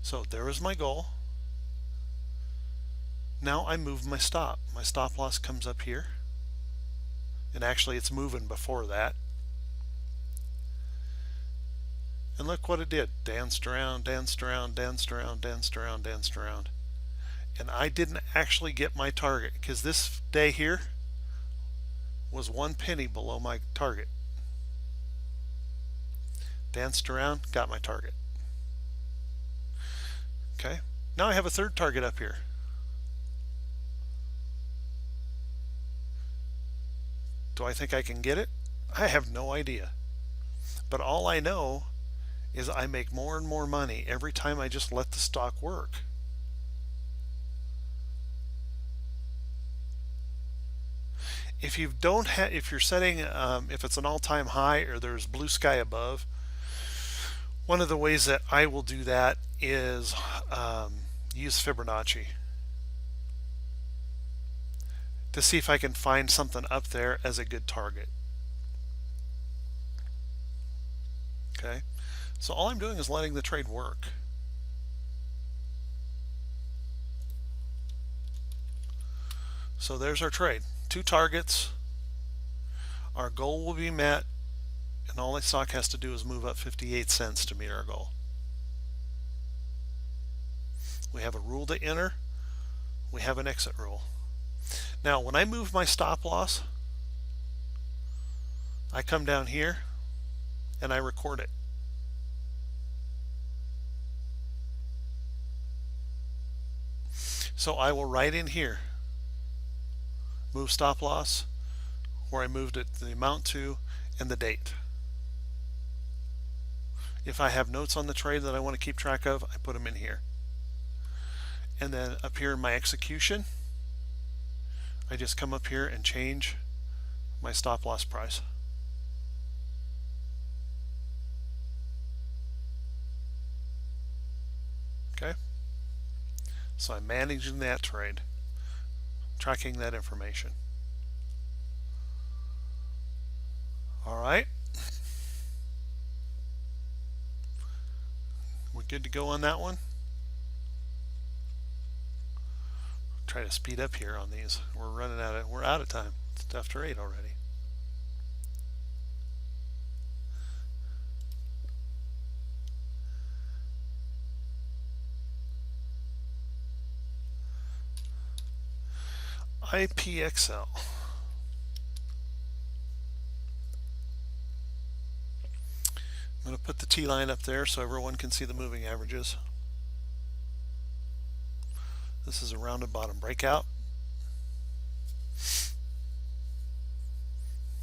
So there was my goal. Now I move my stop. My stop loss comes up here, and actually it's moving before that. And look what it did. Danced around, danced around, danced around, danced around, danced around. And I didn't actually get my target because this day here was 1 penny below my target. Danced around, got my target. Okay, now I have a third target up here. Do I think I can get it? I have no idea. But all I know is I make more and more money every time I just let the stock work. If you don't have, if you're setting, if it's an all-time high or there's blue sky above, one of the ways that I will do that is use Fibonacci to see if I can find something up there as a good target. Okay, so all I'm doing is letting the trade work. So there's our trade. 2 targets. Our goal will be met, and all the stock has to do is move up 58 cents to meet our goal. We have a rule to enter. We have an exit rule. Now, when I move my stop loss, I come down here and I record it. So I will write in here, move stop loss, where I moved it, the amount to, and the date. If I have notes on the trade that I want to keep track of, I put them in here. And then up here in my execution, I just come up here and change my stop loss price. Okay, so I'm managing that trade, tracking that information. All right, we're good to go on that one. Try to speed up here on these. We're out of time. It's after 8 already. IPXL. I'm going to put the T line up there so everyone can see the moving averages. This is a rounded bottom breakout.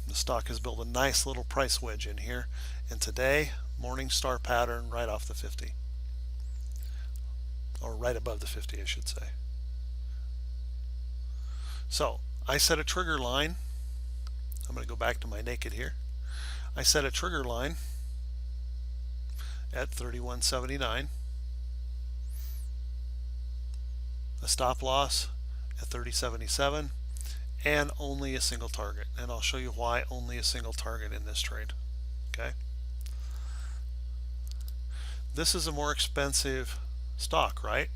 The stock has built a nice little price wedge in here, and today, morning star pattern right off the 50, or right above the 50, I should say. So I set a trigger line. I'm going to go back to my naked here. I set a trigger line at 31.79, a stop loss at 30.77, and only a single target. And I'll show you why only a single target in this trade. Okay, this is a more expensive stock, right?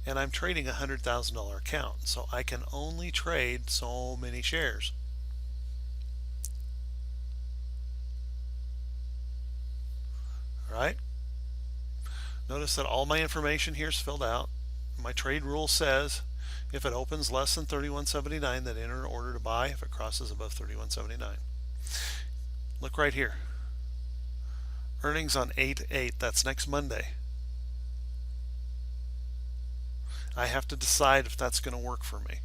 And I'm trading a $100,000 account, so I can only trade so many shares. All right, notice that all my information here is filled out. My trade rule says if it opens less than 31.79, then enter an order to buy if it crosses above 31.79. Look right here, earnings on 8/8, that's next Monday. I have to decide if that's going to work for me.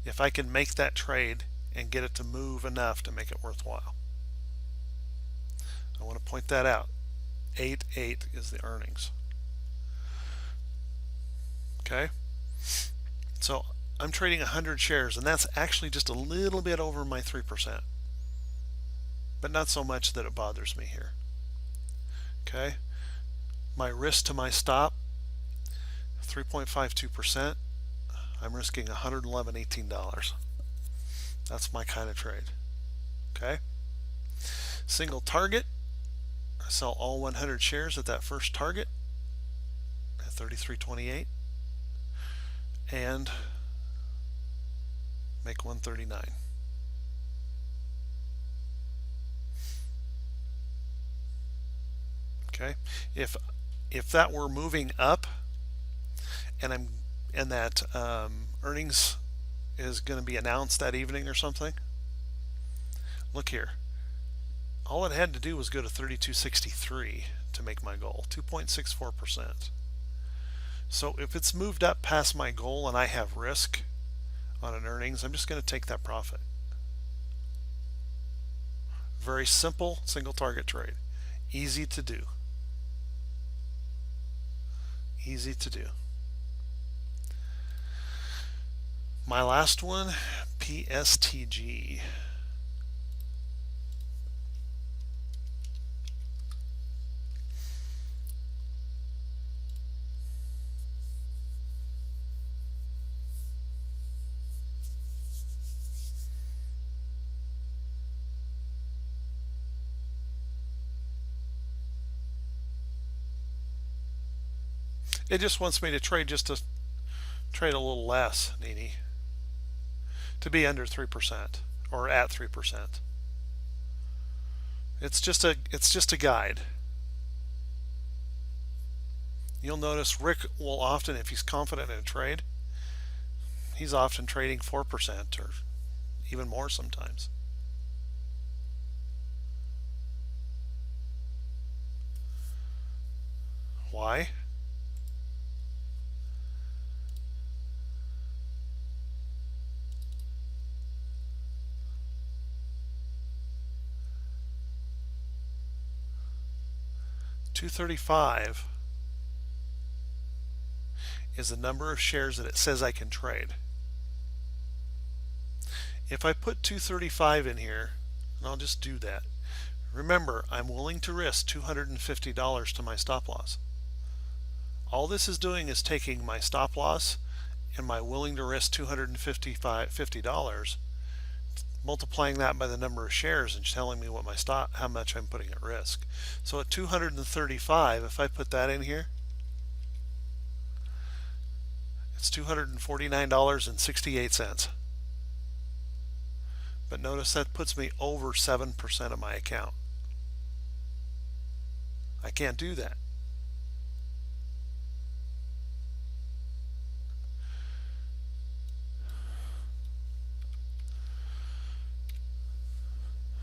If I can make that trade and get it to move enough to make it worthwhile. I want to point that out. 8/8 is the earnings. Okay, so I'm trading 100 shares, and that's actually just a little bit over my 3%, but not so much that it bothers me here. Okay, my risk to my stop, 3.52%. I'm risking $111.18. That's my kind of trade. Okay, single target, I sell all 100 shares at that first target at 33.28 and make 139. Okay, if that were moving up and that earnings is going to be announced that evening or something, look here, all it had to do was go to 32.63 to make my goal, 2.64%. So if it's moved up past my goal and I have risk on an earnings, I'm just going to take that profit. Very simple single target trade. Easy to do. Easy to do. My last one, PSTG. It just wants me to trade just to trade a little less, Nini, to be under 3% or at 3%. It's just a guide. You'll notice Rick will often, if he's confident in a trade, he's often trading 4% or even more sometimes. Why? $235 is the number of shares that it says I can trade. If I put 235 in here, and I'll just do that. Remember, I'm willing to risk $250 to my stop loss. All this is doing is taking my stop loss and my willing to risk $250, multiplying that by the number of shares and telling me what my stop, how much I'm putting at risk. So at 235, if I put that in here, it's $249.68. But notice that puts me over 7% of my account. I can't do that.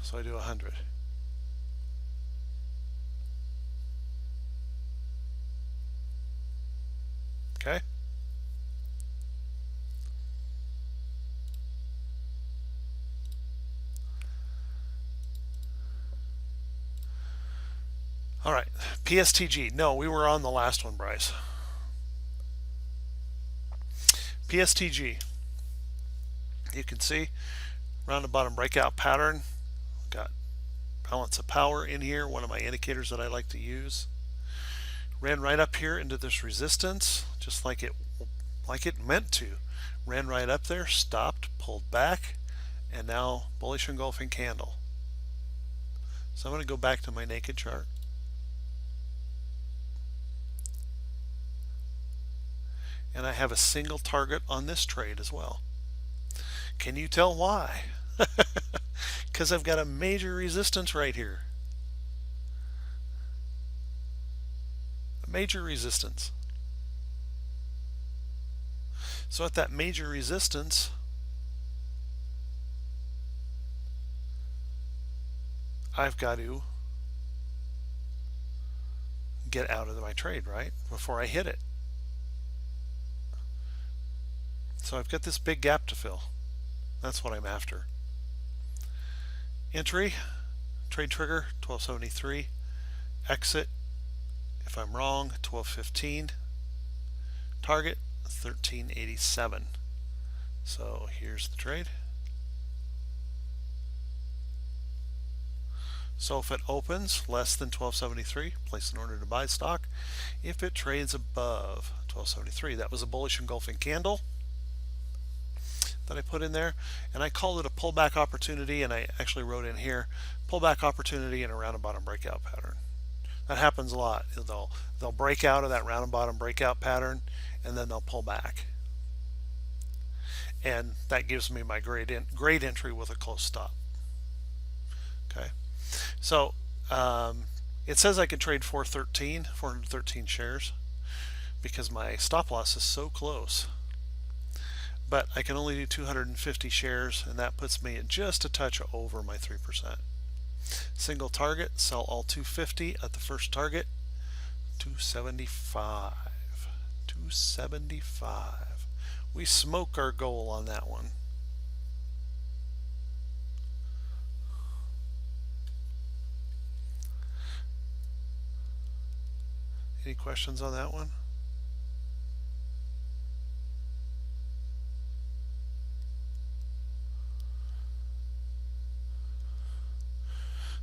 So I do 100. Okay. All right, PSTG. No, we were on the last one, Bryce. PSTG. You can see round and bottom breakout pattern. Got balance of power in here, one of my indicators that I like to use. Ran right up here into this resistance, just like it meant to. Ran right up there, stopped, pulled back, and now bullish engulfing candle. So I'm going to go back to my naked chart. And I have a single target on this trade as well. Can you tell why? Because I've got a major resistance right here. A major resistance. So at that major resistance, I've got to get out of my trade, right? Before I hit it. So I've got this big gap to fill. That's what I'm after. Entry, trade trigger, 1273. Exit, if I'm wrong, 1215. Target, 1387. So here's the trade. So if it opens less than 1273, place an order to buy stock. If it trades above 1273, that was a bullish engulfing candle that I put in there, and I called it a pullback opportunity, and I actually wrote in here pullback opportunity and a round and bottom breakout pattern. That happens a lot. They'll break out of that round and bottom breakout pattern, and then they'll pull back, and that gives me my great entry with a close stop. Okay, so it says I can trade 413 shares because my stop loss is so close. But I can only do 250 shares, and that puts me at just a touch over my 3%. Single target, sell all 250 at the first target, 275. 275. We smoke our goal on that one. Any questions on that one?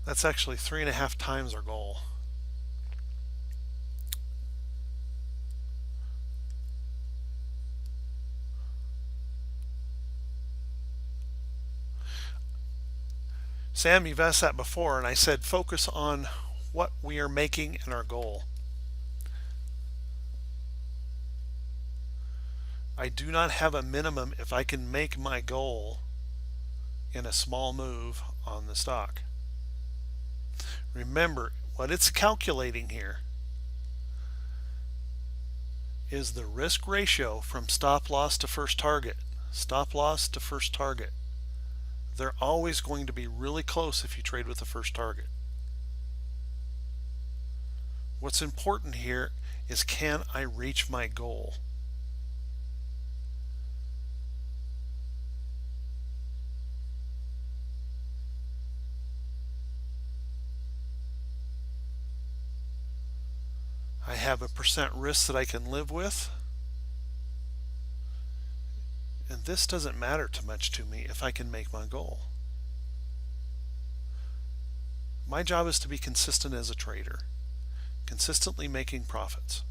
That's actually 3.5 times our goal. Sam, you've asked that before, and I said focus on what we are making and our goal. I do not have a minimum if I can make my goal in a small move on the stock. Remember, what it's calculating here is the risk ratio from stop loss to first target. Stop loss to first target. They're always going to be really close if you trade with the first target. What's important here is, can I reach my goal? I have a percent risk that I can live with. And this doesn't matter too much to me if I can make my goal. My job is to be consistent as a trader, consistently making profits.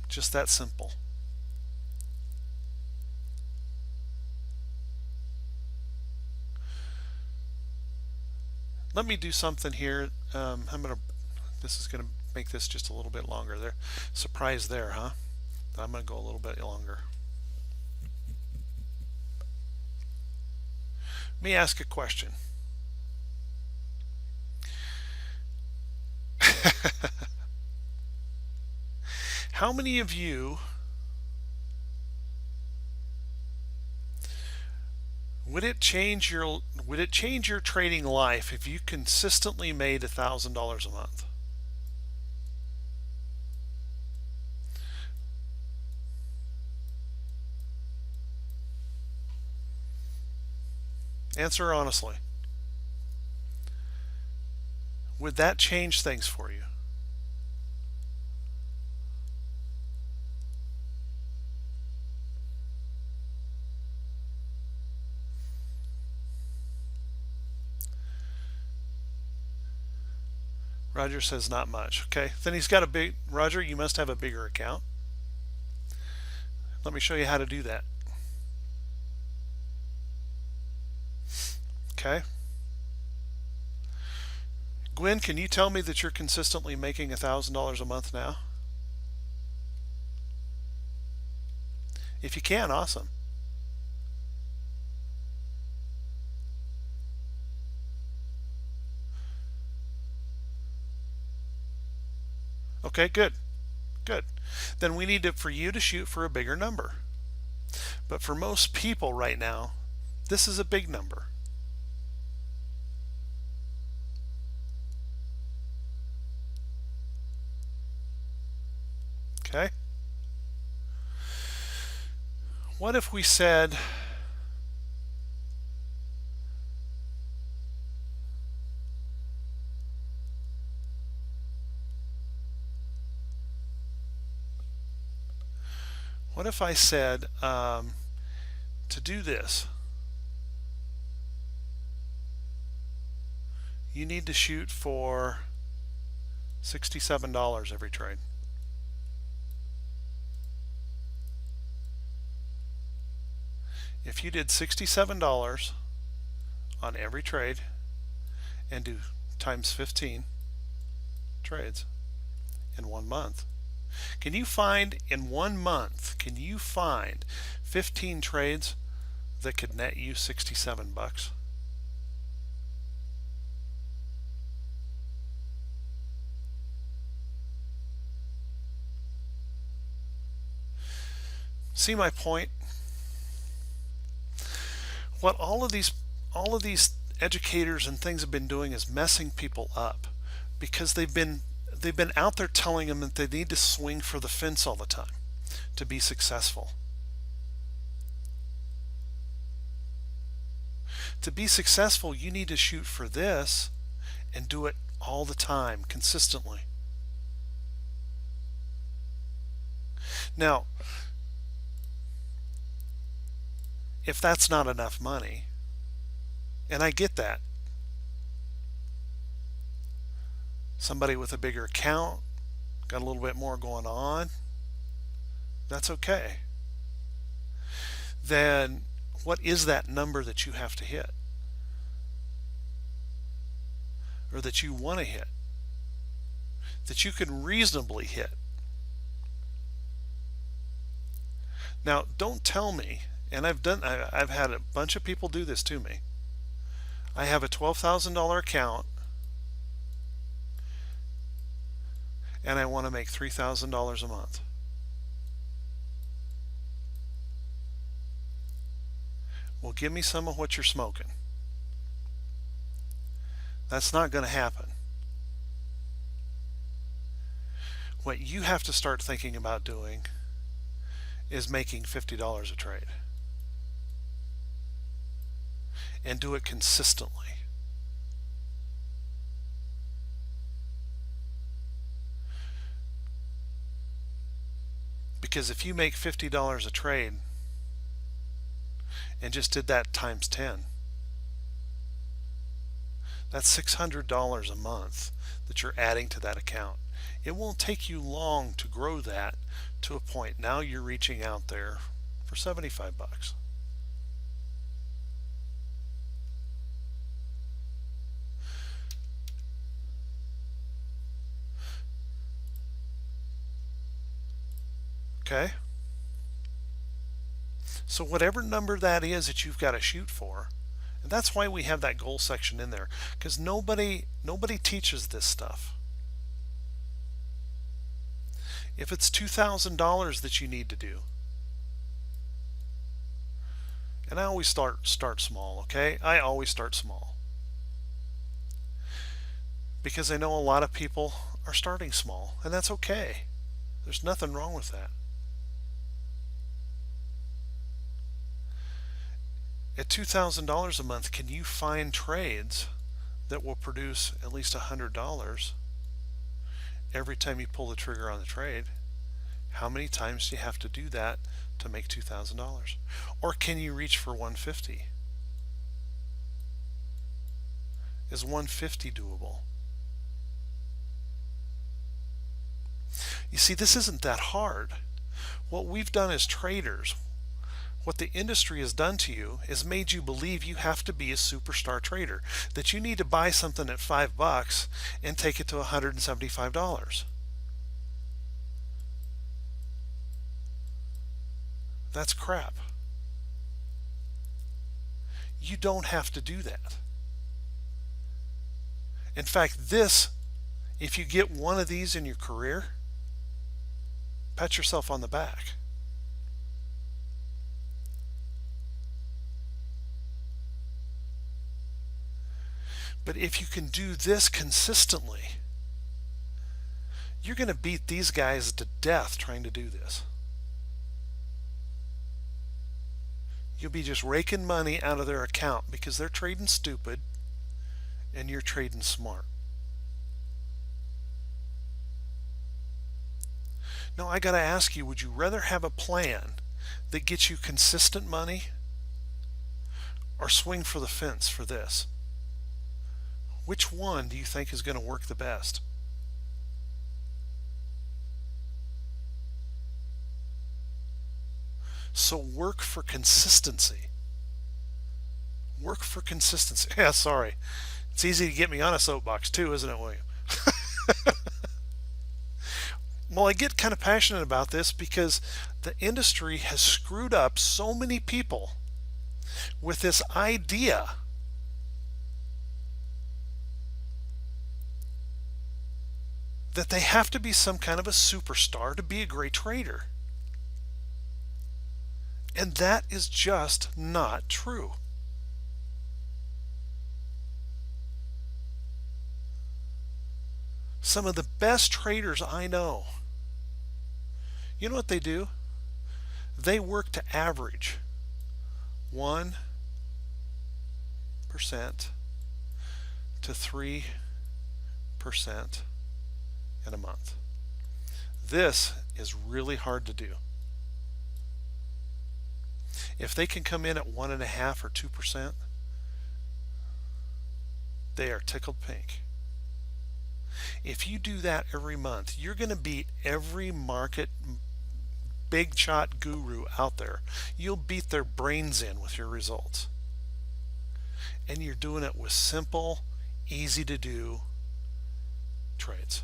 Just that simple. Let me do something here. This is going to make this just a little bit longer there. Surprise there, huh? I'm going to go a little bit longer. Let me ask a question. How many of you would it change your trading life if you consistently made $1,000 a month? Answer honestly. Would that change things for you? Roger says not much. Okay, then he's got a big, Roger, you must have a bigger account. Let me show you how to do that. Okay. Gwen, can you tell me that you're consistently making $1,000 a month now? If you can, awesome. Okay, good. Good. Then we need for you to shoot for a bigger number. But for most people right now, this is a big number. Okay? What if we said, what if I said, to do this, you need to shoot for $67 every trade. If you did $67 on every trade and do times 15 trades in 1 month, can you find in 1 month, can you find 15 trades that could net you 67 bucks? See my point? What all of these educators and things have been doing is messing people up, because they've been out there telling them that they need to swing for the fence all the time to be successful. To be successful, you need to shoot for this and do it all the time, consistently. Now, if that's not enough money, and I get that, somebody with a bigger account got a little bit more going on, that's okay. Then what is that number that you have to hit, or that you want to hit, that you can reasonably hit? Now, don't tell me, and I've had a bunch of people do this to me. I have a $12,000 account and I want to make $3,000 a month. Well, give me some of what you're smoking. That's not going to happen. What you have to start thinking about doing is making $50 a trade. And do it consistently. Because if you make $50 a trade and just did that times 10, that's $600 a month that you're adding to that account. It won't take you long to grow that to a point. Now you're reaching out there for 75 bucks. Okay? So whatever number that is that you've got to shoot for, and that's why we have that goal section in there, because nobody teaches this stuff. If it's $2,000 that you need to do, and I always start small, okay? I always start small. Because I know a lot of people are starting small, and that's okay. There's nothing wrong with that. At $2,000 a month, can you find trades that will produce at least $100 every time you pull the trigger on the trade? How many times do you have to do that to make $2,000? Or can you reach for 150? Is 150 doable? You see, this isn't that hard. What we've done as traders, what the industry has done to you is made you believe you have to be a superstar trader, that you need to buy something at $5 and take it to $175. That's crap. You don't have to do that. In fact, if you get one of these in your career, pat yourself on the back. But if you can do this consistently, you're going to beat these guys to death trying to do this. You'll be just raking money out of their account because they're trading stupid and you're trading smart. Now I got to ask you, would you rather have a plan that gets you consistent money or swing for the fence for this? Which one do you think is going to work the best? So work for consistency. Work for consistency. Yeah, sorry. It's easy to get me on a soapbox too, isn't it, William? Well, I get kind of passionate about this because the industry has screwed up so many people with this idea that they have to be some kind of a superstar to be a great trader. And that is just not true. Some of the best traders I know, you know what they do? They work to average 1% to 3% in a month. this is really hard to do. If they can come in at 1.5 or 2%, they are tickled pink. If you do that every month, you're going to beat every market big shot guru out there. You'll beat their brains in with your results. And you're doing it with simple, easy to do trades.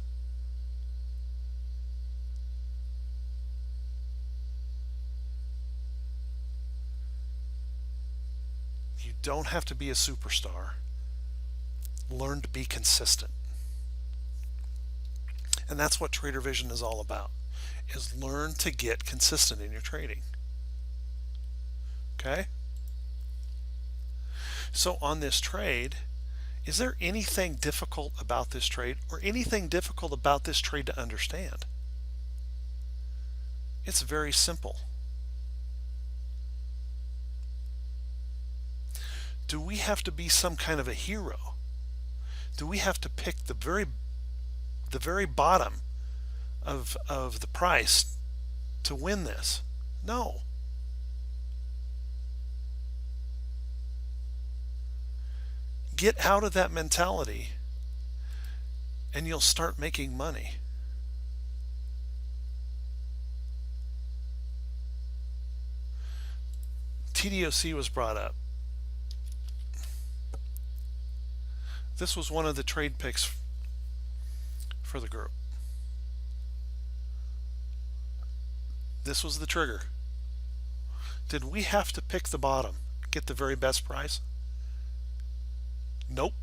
You don't have to be a superstar. Learn to be consistent. And that's what Trader Vision is all about, is learn to get consistent in your trading. Okay? So on this trade, is there anything difficult about this trade or anything difficult about this trade to understand? It's very simple. Do we have to be some kind of a hero? Do we have to pick the very bottom of the price to win this? No. Get out of that mentality and you'll start making money. TDOC was brought up. This was one of the trade picks for the group. This was the trigger. Did we have to pick the bottom, get the very best price? Nope.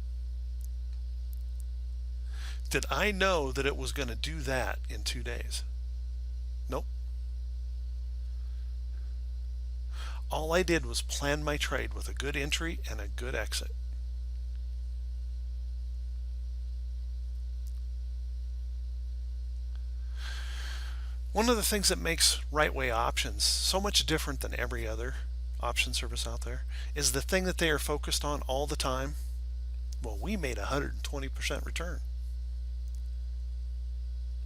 Did I know that it was going to do that in 2 days? Nope. All I did was plan my trade with a good entry and a good exit. One of the things that makes Right Way Options so much different than every other option service out there is the thing that they are focused on all the time. Well, we made 120% return.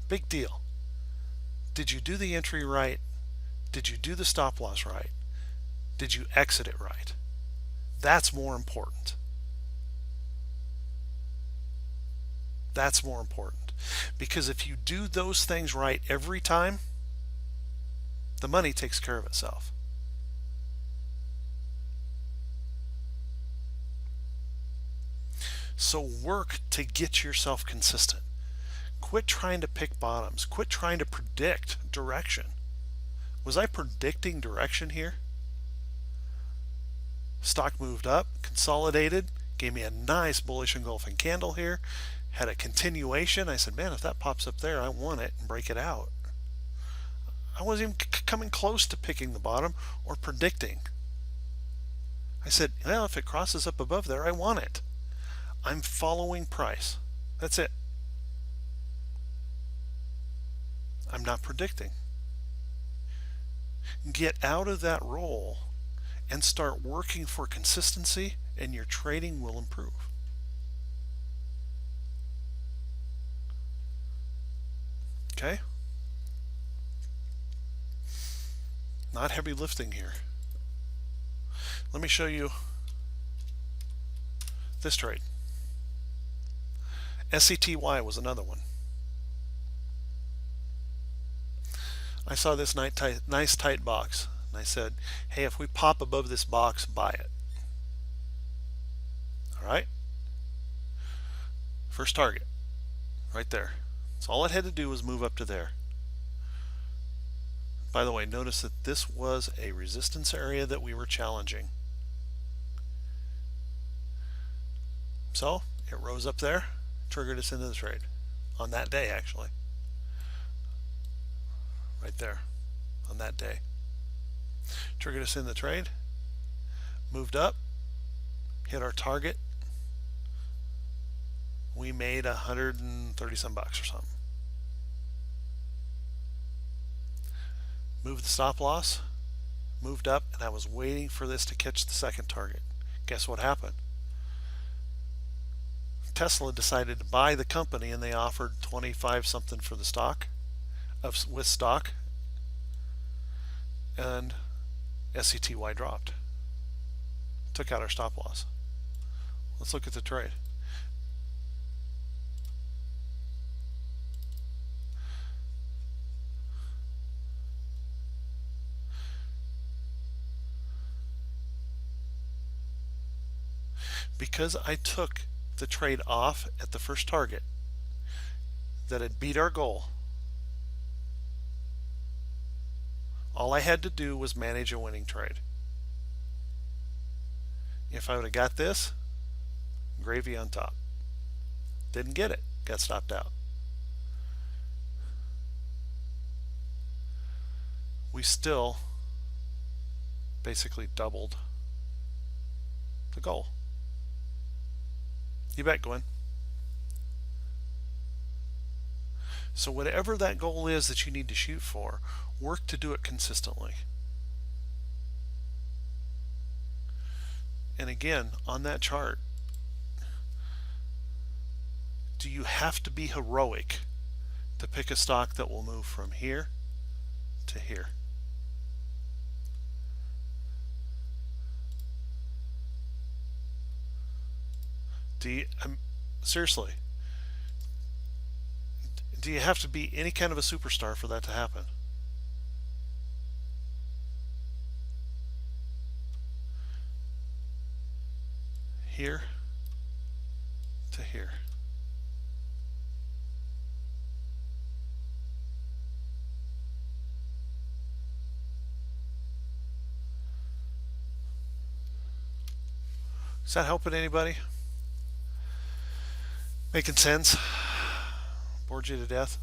Big deal. Did you do the entry right? Did you do the stop loss right? Did you exit it right? That's more important. That's more important. Because if you do those things right every time, the money takes care of itself. So work to get yourself consistent. Quit trying to pick bottoms. Quit trying to predict direction. Was I predicting direction here? Stock moved up, consolidated, gave me a nice bullish engulfing candle here, had a continuation. I said, man, if that pops up there, I want it and break it out. I wasn't even coming close to picking the bottom or predicting. I said, well, if it crosses up above there, I want it. I'm following price. That's it. I'm not predicting. Get out of that role and start working for consistency, and your trading will improve. Okay? Not heavy lifting here. Let me show you this trade. SCTY was another one. I saw this nice tight box, and I said, hey, if we pop above this box, buy it. All right? First target, right there. So all it had to do was move up to there. By the way, notice that this was a resistance area that we were challenging. So it rose up there, triggered us into the trade on that day, actually. Right there on that day. Triggered us in the trade, moved up, hit our target. We made 130 some bucks or something. Moved the stop loss, moved up, and I was waiting for this to catch the second target. Guess what happened? Tesla decided to buy the company and they offered 25 something for the stock. with stock, and SCTY dropped. Took out our stop loss. Let's look at the trade. Because I took the trade off at the first target that had beat our goal, all I had to do was manage a winning trade. If I would have got this, gravy on top. Didn't get it, got stopped out. We still basically doubled the goal. You bet, Gwen. So whatever that goal is that you need to shoot for, work to do it consistently. And again, on that chart, do you have to be heroic to pick a stock that will move from here to here? Seriously, do you have to be any kind of a superstar for that to happen? Here to here. Is that helping anybody? Making sense? Bored you to death?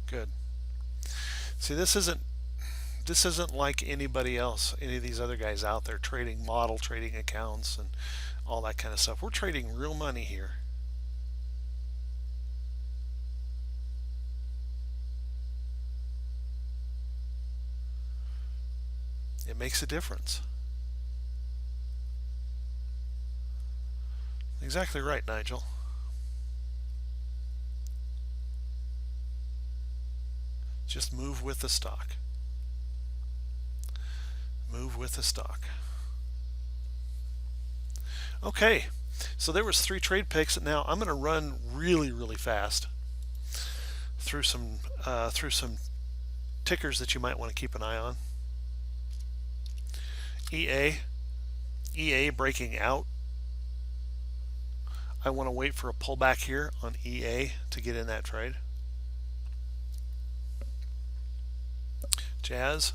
Good. See, this isn't like anybody else, any of these other guys out there trading model trading accounts and all that kind of stuff. We're trading real money here. It makes a difference. Exactly right, Nigel. Just move with the stock. Move with the stock. Okay, so there was 3 trade picks. Now I'm going to run really fast through some tickers that you might want to keep an eye on. EA breaking out. I want to wait for a pullback here on EA to get in that trade. Jazz,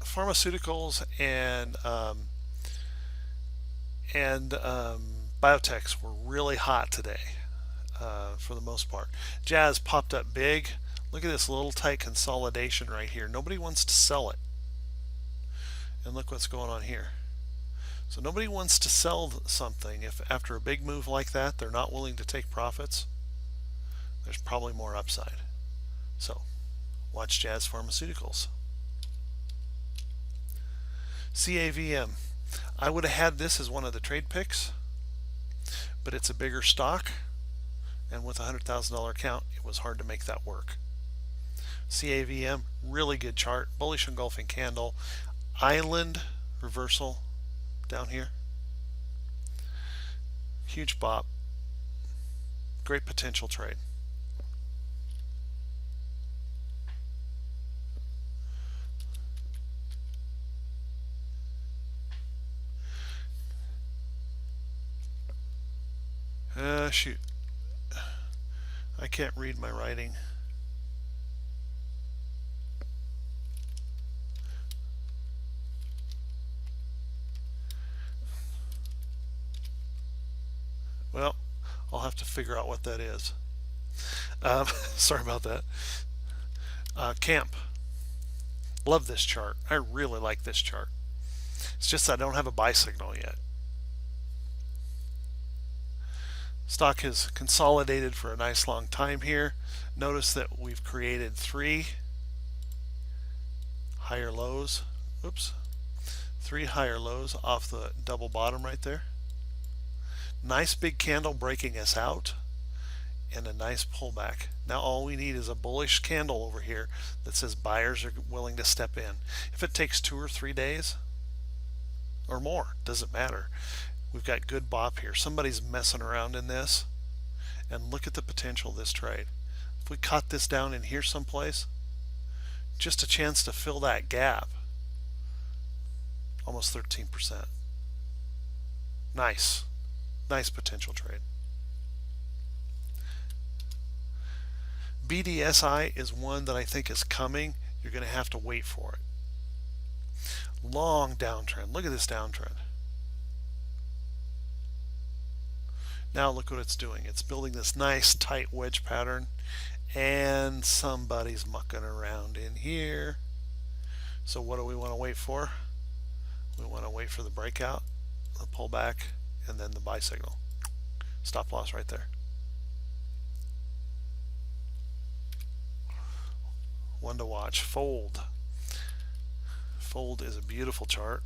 pharmaceuticals and biotechs were really hot today for the most part. Jazz popped up big. Look at this little tight consolidation right here. Nobody wants to sell it. And look what's going on here. So nobody wants to sell something if after a big move like that they're not willing to take profits. There's probably more upside. So watch Jazz Pharmaceuticals. CAVM. I would have had this as one of the trade picks, but it's a bigger stock, and with a $100,000 account, it was hard to make that work. CAVM, really good chart, bullish engulfing candle, island reversal down here, huge bop, great potential trade. Shoot, I can't read my writing. Well, I'll have to figure out what that is. Sorry about that. Camp. Love this chart. I really like this chart. It's just I don't have a buy signal yet. Stock has consolidated for a nice long time here. Notice that we've created 3 higher lows. Oops. 3 higher lows off the double bottom right there. Nice big candle breaking us out, and a nice pullback. Now all we need is a bullish candle over here that says buyers are willing to step in. If it takes 2 or 3 days or more, doesn't matter. We've got good bop here. Somebody's messing around in this, and look at the potential of this trade. If we cut this down in here someplace, just a chance to fill that gap. Almost 13%. Nice. Nice potential trade. BDSI is one that I think is coming. You're going to have to wait for it. Long downtrend. Look at this downtrend. Now look what it's doing. It's building this nice tight wedge pattern, and somebody's mucking around in here. So what do we want to wait for? We want to wait for the breakout, the pullback, and then the buy signal. Stop loss right there. One to watch. Fold. Fold is a beautiful chart.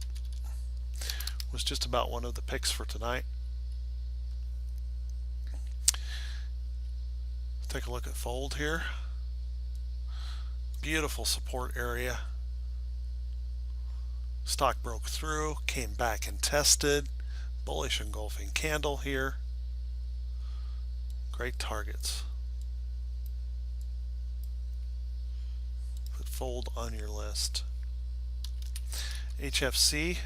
Was just about one of the picks for tonight. Take a look at Fold here. Beautiful support area. Stock broke through, came back and tested. Bullish engulfing candle here. Great targets. Put Fold on your list. HFC.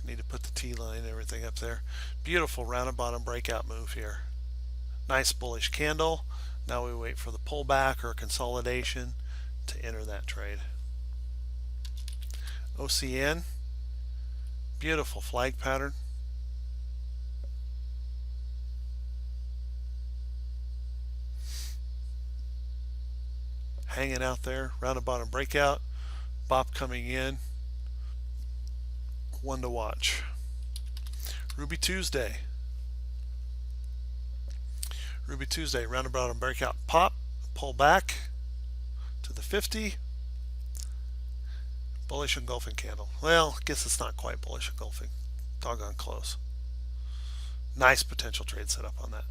I need to put the T line and everything up there. Beautiful rounded bottom breakout move here. Nice bullish candle. Now we wait for the pullback or consolidation to enter that trade. OCN, beautiful flag pattern. Hanging out there, rounded bottom breakout, bop coming in. One to watch. Ruby Tuesday. Ruby Tuesday, rounded bottom breakout, pop, pull back to the 50. Bullish engulfing candle. Well, I guess it's not quite bullish engulfing. Doggone close. Nice potential trade setup on that.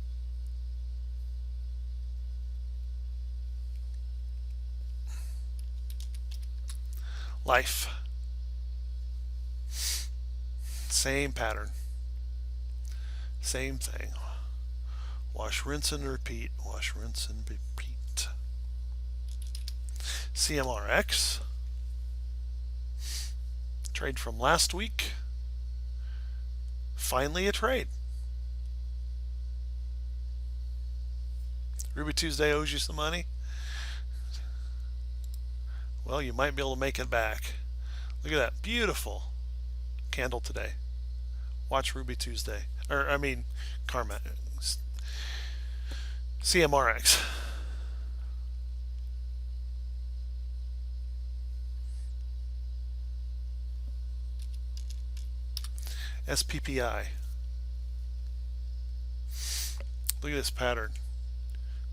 Life. Same pattern. Same thing. Wash, rinse, and repeat. Wash, rinse, and repeat. CMRX. Trade from last week. Finally a trade. Ruby Tuesday owes you some money. Well, you might be able to make it back. Look at that beautiful candle today. Watch Ruby Tuesday. Or, I mean, Karma. CMRX. SPPI. Look at this pattern.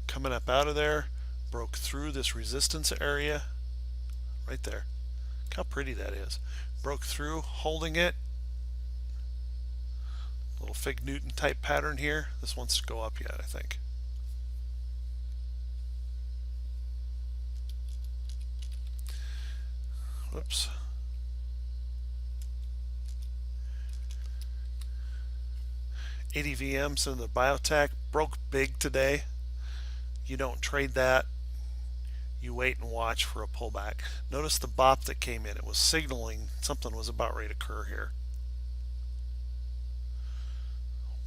Coming up out of there, broke through this resistance area right there. Look how pretty that is. Broke through, holding it. Little Fig Newton type pattern here. This wants to go up yet, I think. Whoops. ADVMs in the biotech broke big today. You don't trade that. You wait and watch for a pullback. Notice the bop that came in. It was signaling something was about ready to occur here.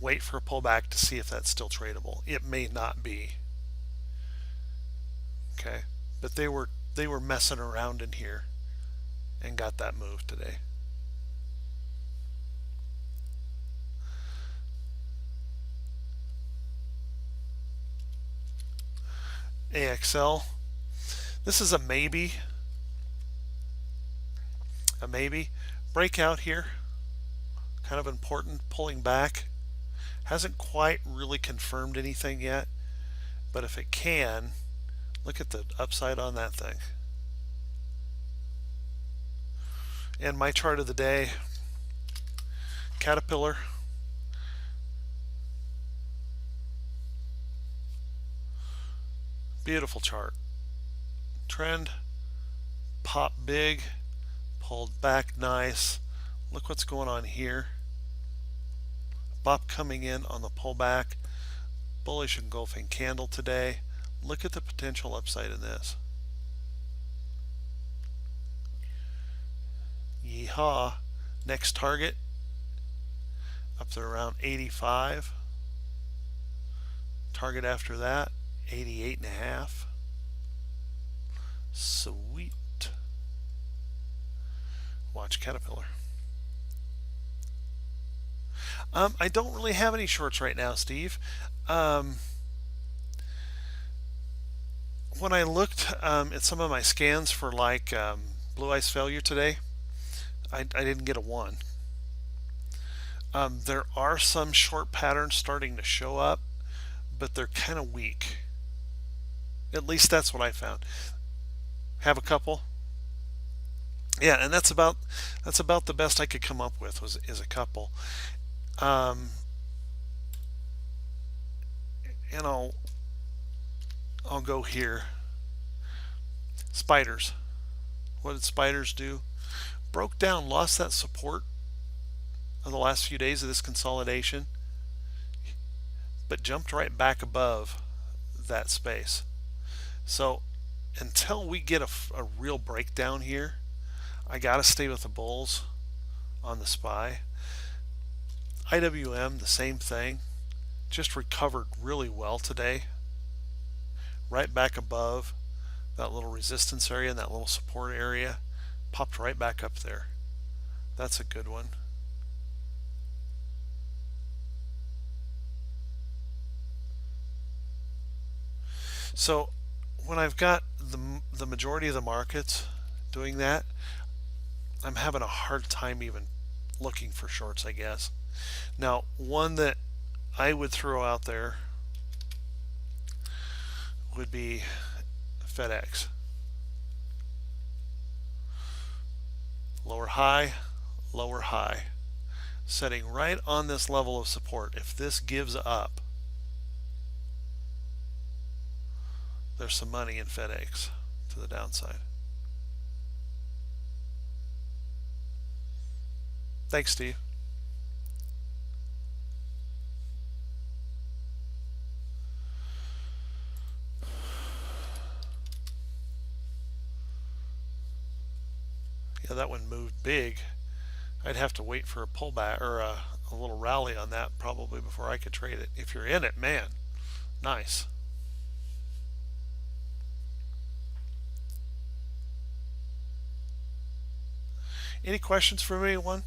Wait for a pullback to see if that's still tradable. It may not be. Okay, but they were messing around in here and got that move today. AXL. This is a maybe. A maybe. Breakout here. Kind of important. Pulling back. Hasn't quite really confirmed anything yet. But if it can, look at the upside on that thing. And my chart of the day, Caterpillar. Beautiful chart. Trend, pop big, pulled back nice. Look what's going on here. Bop coming in on the pullback. Bullish engulfing candle today. Look at the potential upside in this. Yeehaw. Next target up to around 85. Target after that 88.5. Sweet. Watch Caterpillar. I don't really have any shorts right now, Steve. When I looked at some of my scans for like blue ice failure today, I didn't get a one. There are some short patterns starting to show up, but they're kind of weak. At least that's what I found. Have a couple. Yeah, and that's about the best I could come up with is a couple. Um, and I'll go here. Spiders. What did spiders do? Broke down, lost that support of the last few days of this consolidation, but jumped right back above that space. So until we get a real breakdown here, I got to stay with the bulls on the SPY. IWM, the same thing, just recovered really well today, right back above that little resistance area and that little support area, popped right back up there. That's a good one. So when I've got the majority of the markets doing that, I'm having a hard time even looking for shorts, I guess. Now, one that I would throw out there would be FedEx. Lower high, lower high. Setting right on this level of support. If this gives up, there's some money in FedEx to the downside. Thanks, Steve. Yeah, that one moved big. I'd have to wait for a pullback or a little rally on that probably before I could trade it. If you're in it, man, nice. Any questions for me, one?